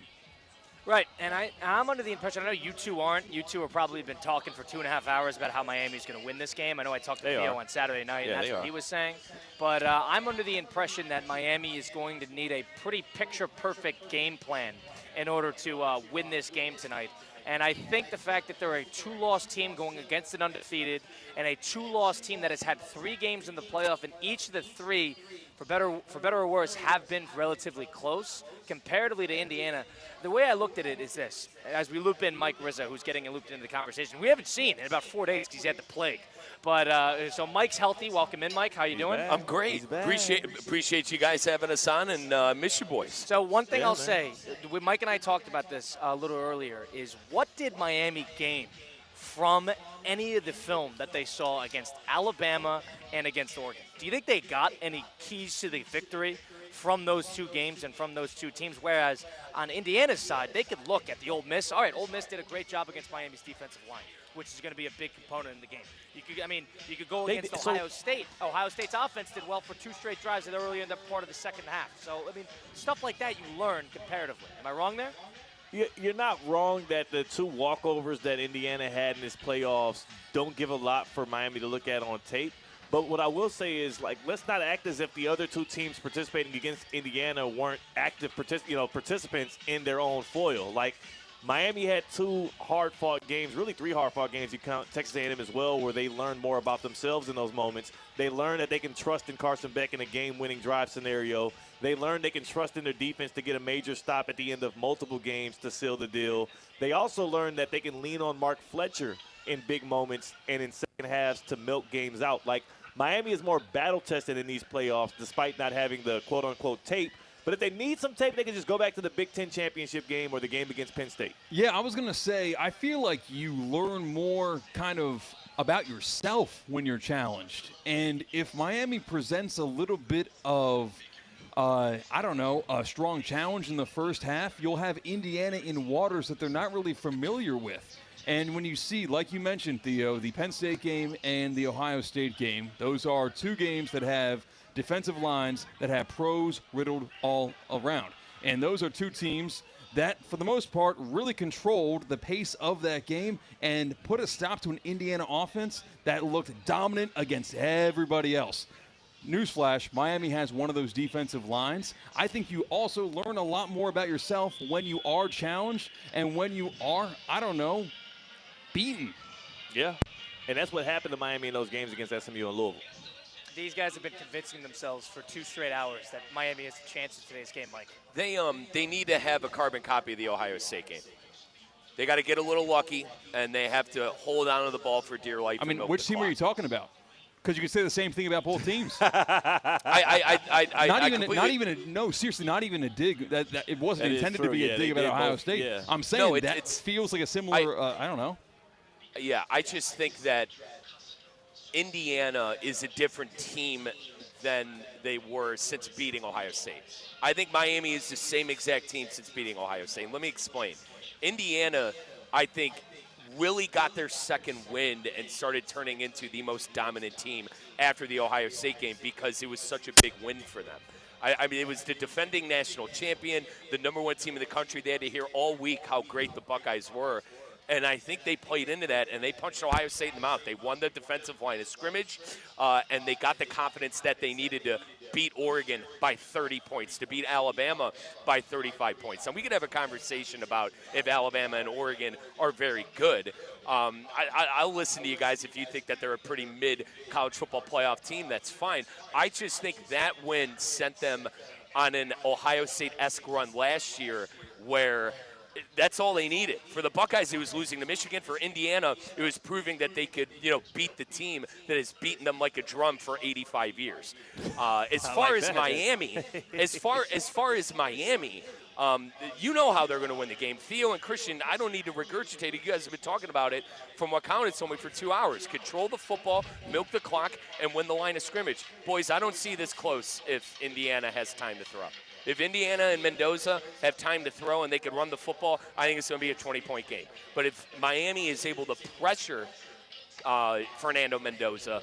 S: Right, and I'm under the impression, I know you two aren't. You two have probably been talking for 2.5 hours about how Miami's going to win this game. I know I talked to Theo on Saturday night, and that's what he was saying. But I'm under the impression that Miami is going to need a pretty picture-perfect game plan in order to win this game tonight. And I think the fact that they're a 2-loss team going against an undefeated and a 2-loss team that has had 3 games in the playoff, and each of the 3, for better or worse, have been relatively close comparatively to Indiana. The way I looked at it is this. As we loop in Mike Rizzo, who's getting looped into the conversation, we haven't seen in about 4 days because he's had the plague. But so Mike's healthy. Welcome in, Mike. How you doing?
G: I'm great. Appreciate you guys having us on, and miss you boys.
S: So one thing I'll say, Mike and I talked about this a little earlier, is what did Miami gain from any of the film that they saw against Alabama and against Oregon? Do you think they got any keys to the victory from those 2 games and from those 2 teams? Whereas on Indiana's side, they could look at the Ole Miss. All right, Ole Miss did a great job against Miami's defensive line, which is going to be a big component in the game. You could go against Ohio State. Ohio State's offense did well for 2 straight drives that early in the part of the second half. So, stuff like that you learn comparatively. Am I wrong there?
A: You're not wrong that the 2 walkovers that Indiana had in this playoffs don't give a lot for Miami to look at on tape. But what I will say is, let's not act as if the other 2 teams participating against Indiana weren't active participants in their own foil. Miami had 2 hard-fought games, really 3 hard-fought games. You count Texas A&M as well, where they learned more about themselves in those moments. They learned that they can trust in Carson Beck in a game-winning drive scenario. They learned they can trust in their defense to get a major stop at the end of multiple games to seal the deal. They also learned that they can lean on Mark Fletcher in big moments and in second halves to milk games out. Miami is more battle-tested in these playoffs despite not having the quote-unquote tape. But if they need some tape, they can just go back to the Big Ten championship game or the game against Penn State.
B: Yeah, I was going to say, I feel like you learn more kind of about yourself when you're challenged. And if Miami presents a little bit of, a strong challenge in the first half, you'll have Indiana in waters that they're not really familiar with. And when you see, like you mentioned, Theo, the Penn State game and the Ohio State game, those are 2 games that have defensive lines that have pros riddled all around. And those are 2 teams that, for the most part, really controlled the pace of that game and put a stop to an Indiana offense that looked dominant against everybody else. Newsflash, Miami has one of those defensive lines. I think you also learn a lot more about yourself when you are challenged and when you are, beaten.
A: Yeah, and that's what happened to Miami in those games against SMU and Louisville.
S: These guys have been convincing themselves for 2 straight hours that Miami has a chance in today's game, Mike.
G: They need to have a carbon copy of the Ohio State game. They got to get a little lucky, and they have to hold on to the ball for dear life.
B: Which team are you talking about? Because you can say the same thing about both teams. Seriously, not even a dig. That it wasn't intended to be a dig about Ohio State. Yeah. I'm saying it feels like a similar. I don't know.
G: Yeah, I just think that Indiana is a different team than they were since beating Ohio State. I think Miami is the same exact team since beating Ohio State. Let me explain. Indiana, I think, really got their second wind and started turning into the most dominant team after the Ohio State game because it was such a big win for them. It was the defending national champion, the #1 team in the country. They had to hear all week how great the Buckeyes were. And I think they played into that, and they punched Ohio State in the mouth. They won the defensive line of scrimmage, and they got the confidence that they needed to beat Oregon by 30 points, to beat Alabama by 35 points. And we could have a conversation about if Alabama and Oregon are very good. I'll listen to you guys if you think that they're a pretty mid-college football playoff team. That's fine. I just think that win sent them on an Ohio State-esque run last year where – that's all they needed. For the Buckeyes, it was losing to Michigan. For Indiana, it was proving that they could, beat the team that has beaten them like a drum for 85 years. As far as Miami, you know how they're going to win the game. Theo and Christian, I don't need to regurgitate it. You guys have been talking about it from what counted to me for 2 hours. Control the football, milk the clock, and win the line of scrimmage. Boys, I don't see this close if Indiana has time to throw. If Indiana and Mendoza have time to throw and they can run the football, I think it's going to be a 20-point game. But if Miami is able to pressure Fernando Mendoza,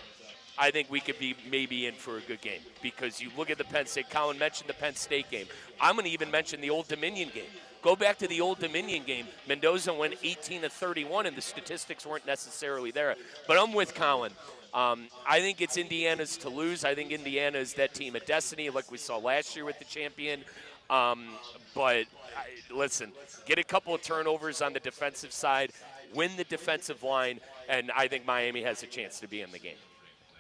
G: I think we could be maybe in for a good game. Because you look at the Penn State, Colin mentioned the Penn State game. I'm going to even mention the Old Dominion game. Go back to the Old Dominion game. Mendoza went 18-31, and the statistics weren't necessarily there. But I'm with Colin. I think it's Indiana's to lose. I think Indiana is that team of destiny like we saw last year with the champion. Listen, get a couple of turnovers on the defensive side, win the defensive line, and I think Miami has a chance to be in the game.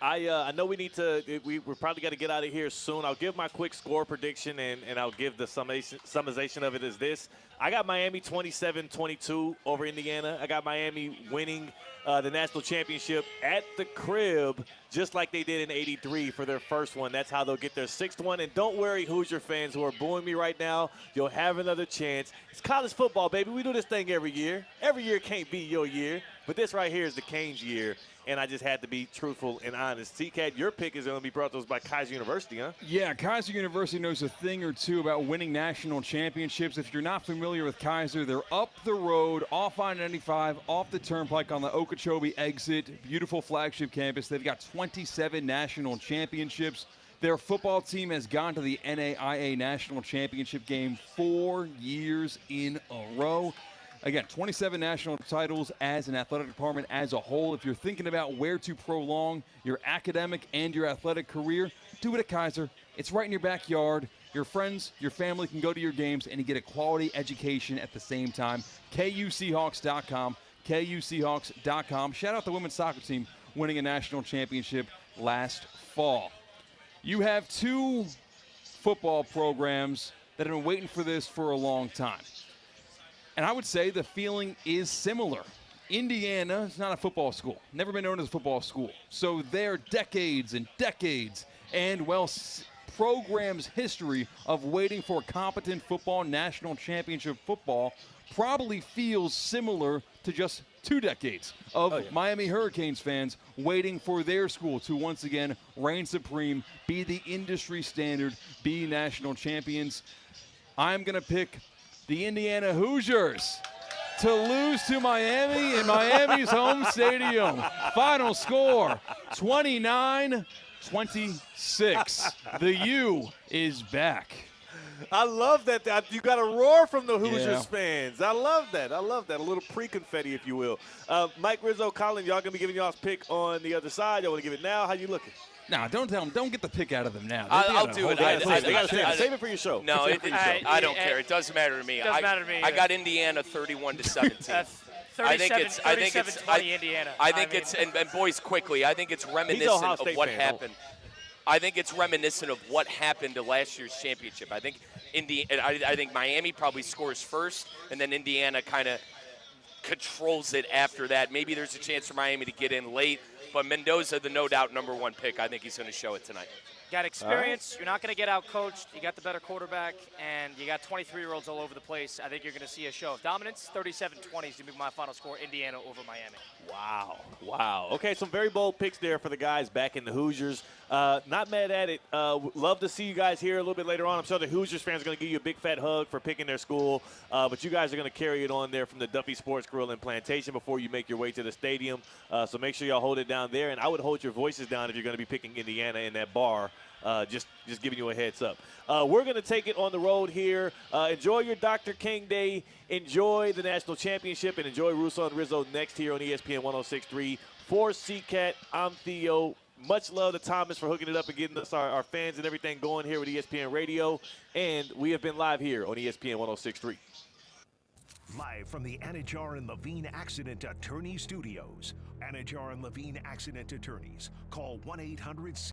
A: I know we need to – we're probably got to get out of here soon. I'll give my quick score prediction, and I'll give the summation of it as this. I got Miami 27-22 over Indiana. I got Miami winning the national championship at the crib just like they did in '83 for their first one. That's how they'll get their sixth one. And don't worry, Hoosier fans who are booing me right now. You'll have another chance. It's college football, baby. We do this thing every year. Every year can't be your year. But this right here is the Canes' year. And I just had to be truthful and honest. T-Cat, your pick is going to be brought to us by Kaiser University, huh?
B: Yeah, Kaiser University knows a thing or two about winning national championships. If you're not familiar with Kaiser, they're up the road, off I-95, off the turnpike on the Okeechobee exit. Beautiful flagship campus. They've got 27 national championships. Their football team has gone to the NAIA National Championship game 4 years in a row. Again, 27 national titles as an athletic department as a whole. If you're thinking about where to prolong your academic and your athletic career, do it at Kaiser. It's right in your backyard. Your friends, your family can go to your games and you get a quality education at the same time. KUSeahawks.com, KUSeahawks.com. Shout out the women's soccer team winning a national championship last fall. You have two football programs that have been waiting for this for a long time. And I would say the feeling is similar. Indiana is not a football school, never been known as a football school. So their decades and decades and, programs' history of waiting for competent football, national championship football, probably feels similar to just 2 decades of Miami Hurricanes fans waiting for their school to once again reign supreme, be the industry standard, be national champions. I'm going to pick the Indiana Hoosiers to lose to Miami in Miami's home stadium. Final score, 29-26. The U is back.
A: I love that. You got a roar from the Hoosiers fans. I love that. A little pre-confetti, if you will. Mike, Rizzo, Colin, y'all going to be giving y'all's pick on the other side. Y'all want to give it now? How you looking?
B: No, don't tell them. Don't get the pick out of them now.
G: I'll do it.
A: Save it for your show.
G: No, I don't care. It doesn't matter to me. I got Indiana 31-17. I think it's
S: 37-20 Indiana.
G: I think it's and boys quickly. I think it's reminiscent of what happened. I think it's reminiscent of what happened to last year's championship. I think I think Miami probably scores first, and then Indiana kind of controls it after that. Maybe there's a chance for Miami to get in late. But Mendoza, the no doubt number 1 pick, I think he's going to show it tonight.
S: Got experience. Right. You're not going to get out-coached. You got the better quarterback, and you got 23-year-olds all over the place. I think you're going to see a show of dominance. 37-20 is going to be my final score, Indiana over Miami.
A: Wow. Okay, some very bold picks there for the guys back in the Hoosiers. Not mad at it. Love to see you guys here a little bit later on. I'm sure the Hoosiers fans are going to give you a big fat hug for picking their school. But you guys are going to carry it on there from the Duffy Sports Grill and Plantation before you make your way to the stadium. So make sure y'all hold it down down there, and I would hold your voices down if you're going to be picking Indiana in that bar. Just giving you a heads up. We're going to take it on the road here. Enjoy your Dr. King Day. Enjoy the national championship, and enjoy Russo and Rizzo next here on ESPN 106.3. For CCAT, I'm Theo. Much love to Thomas for hooking it up and getting us our fans and everything going here with ESPN Radio. And we have been live here on ESPN 106.3.
C: Live from the Anajar and Levine Accident Attorney Studios. Anajar and Levine Accident Attorneys. Call 1-800-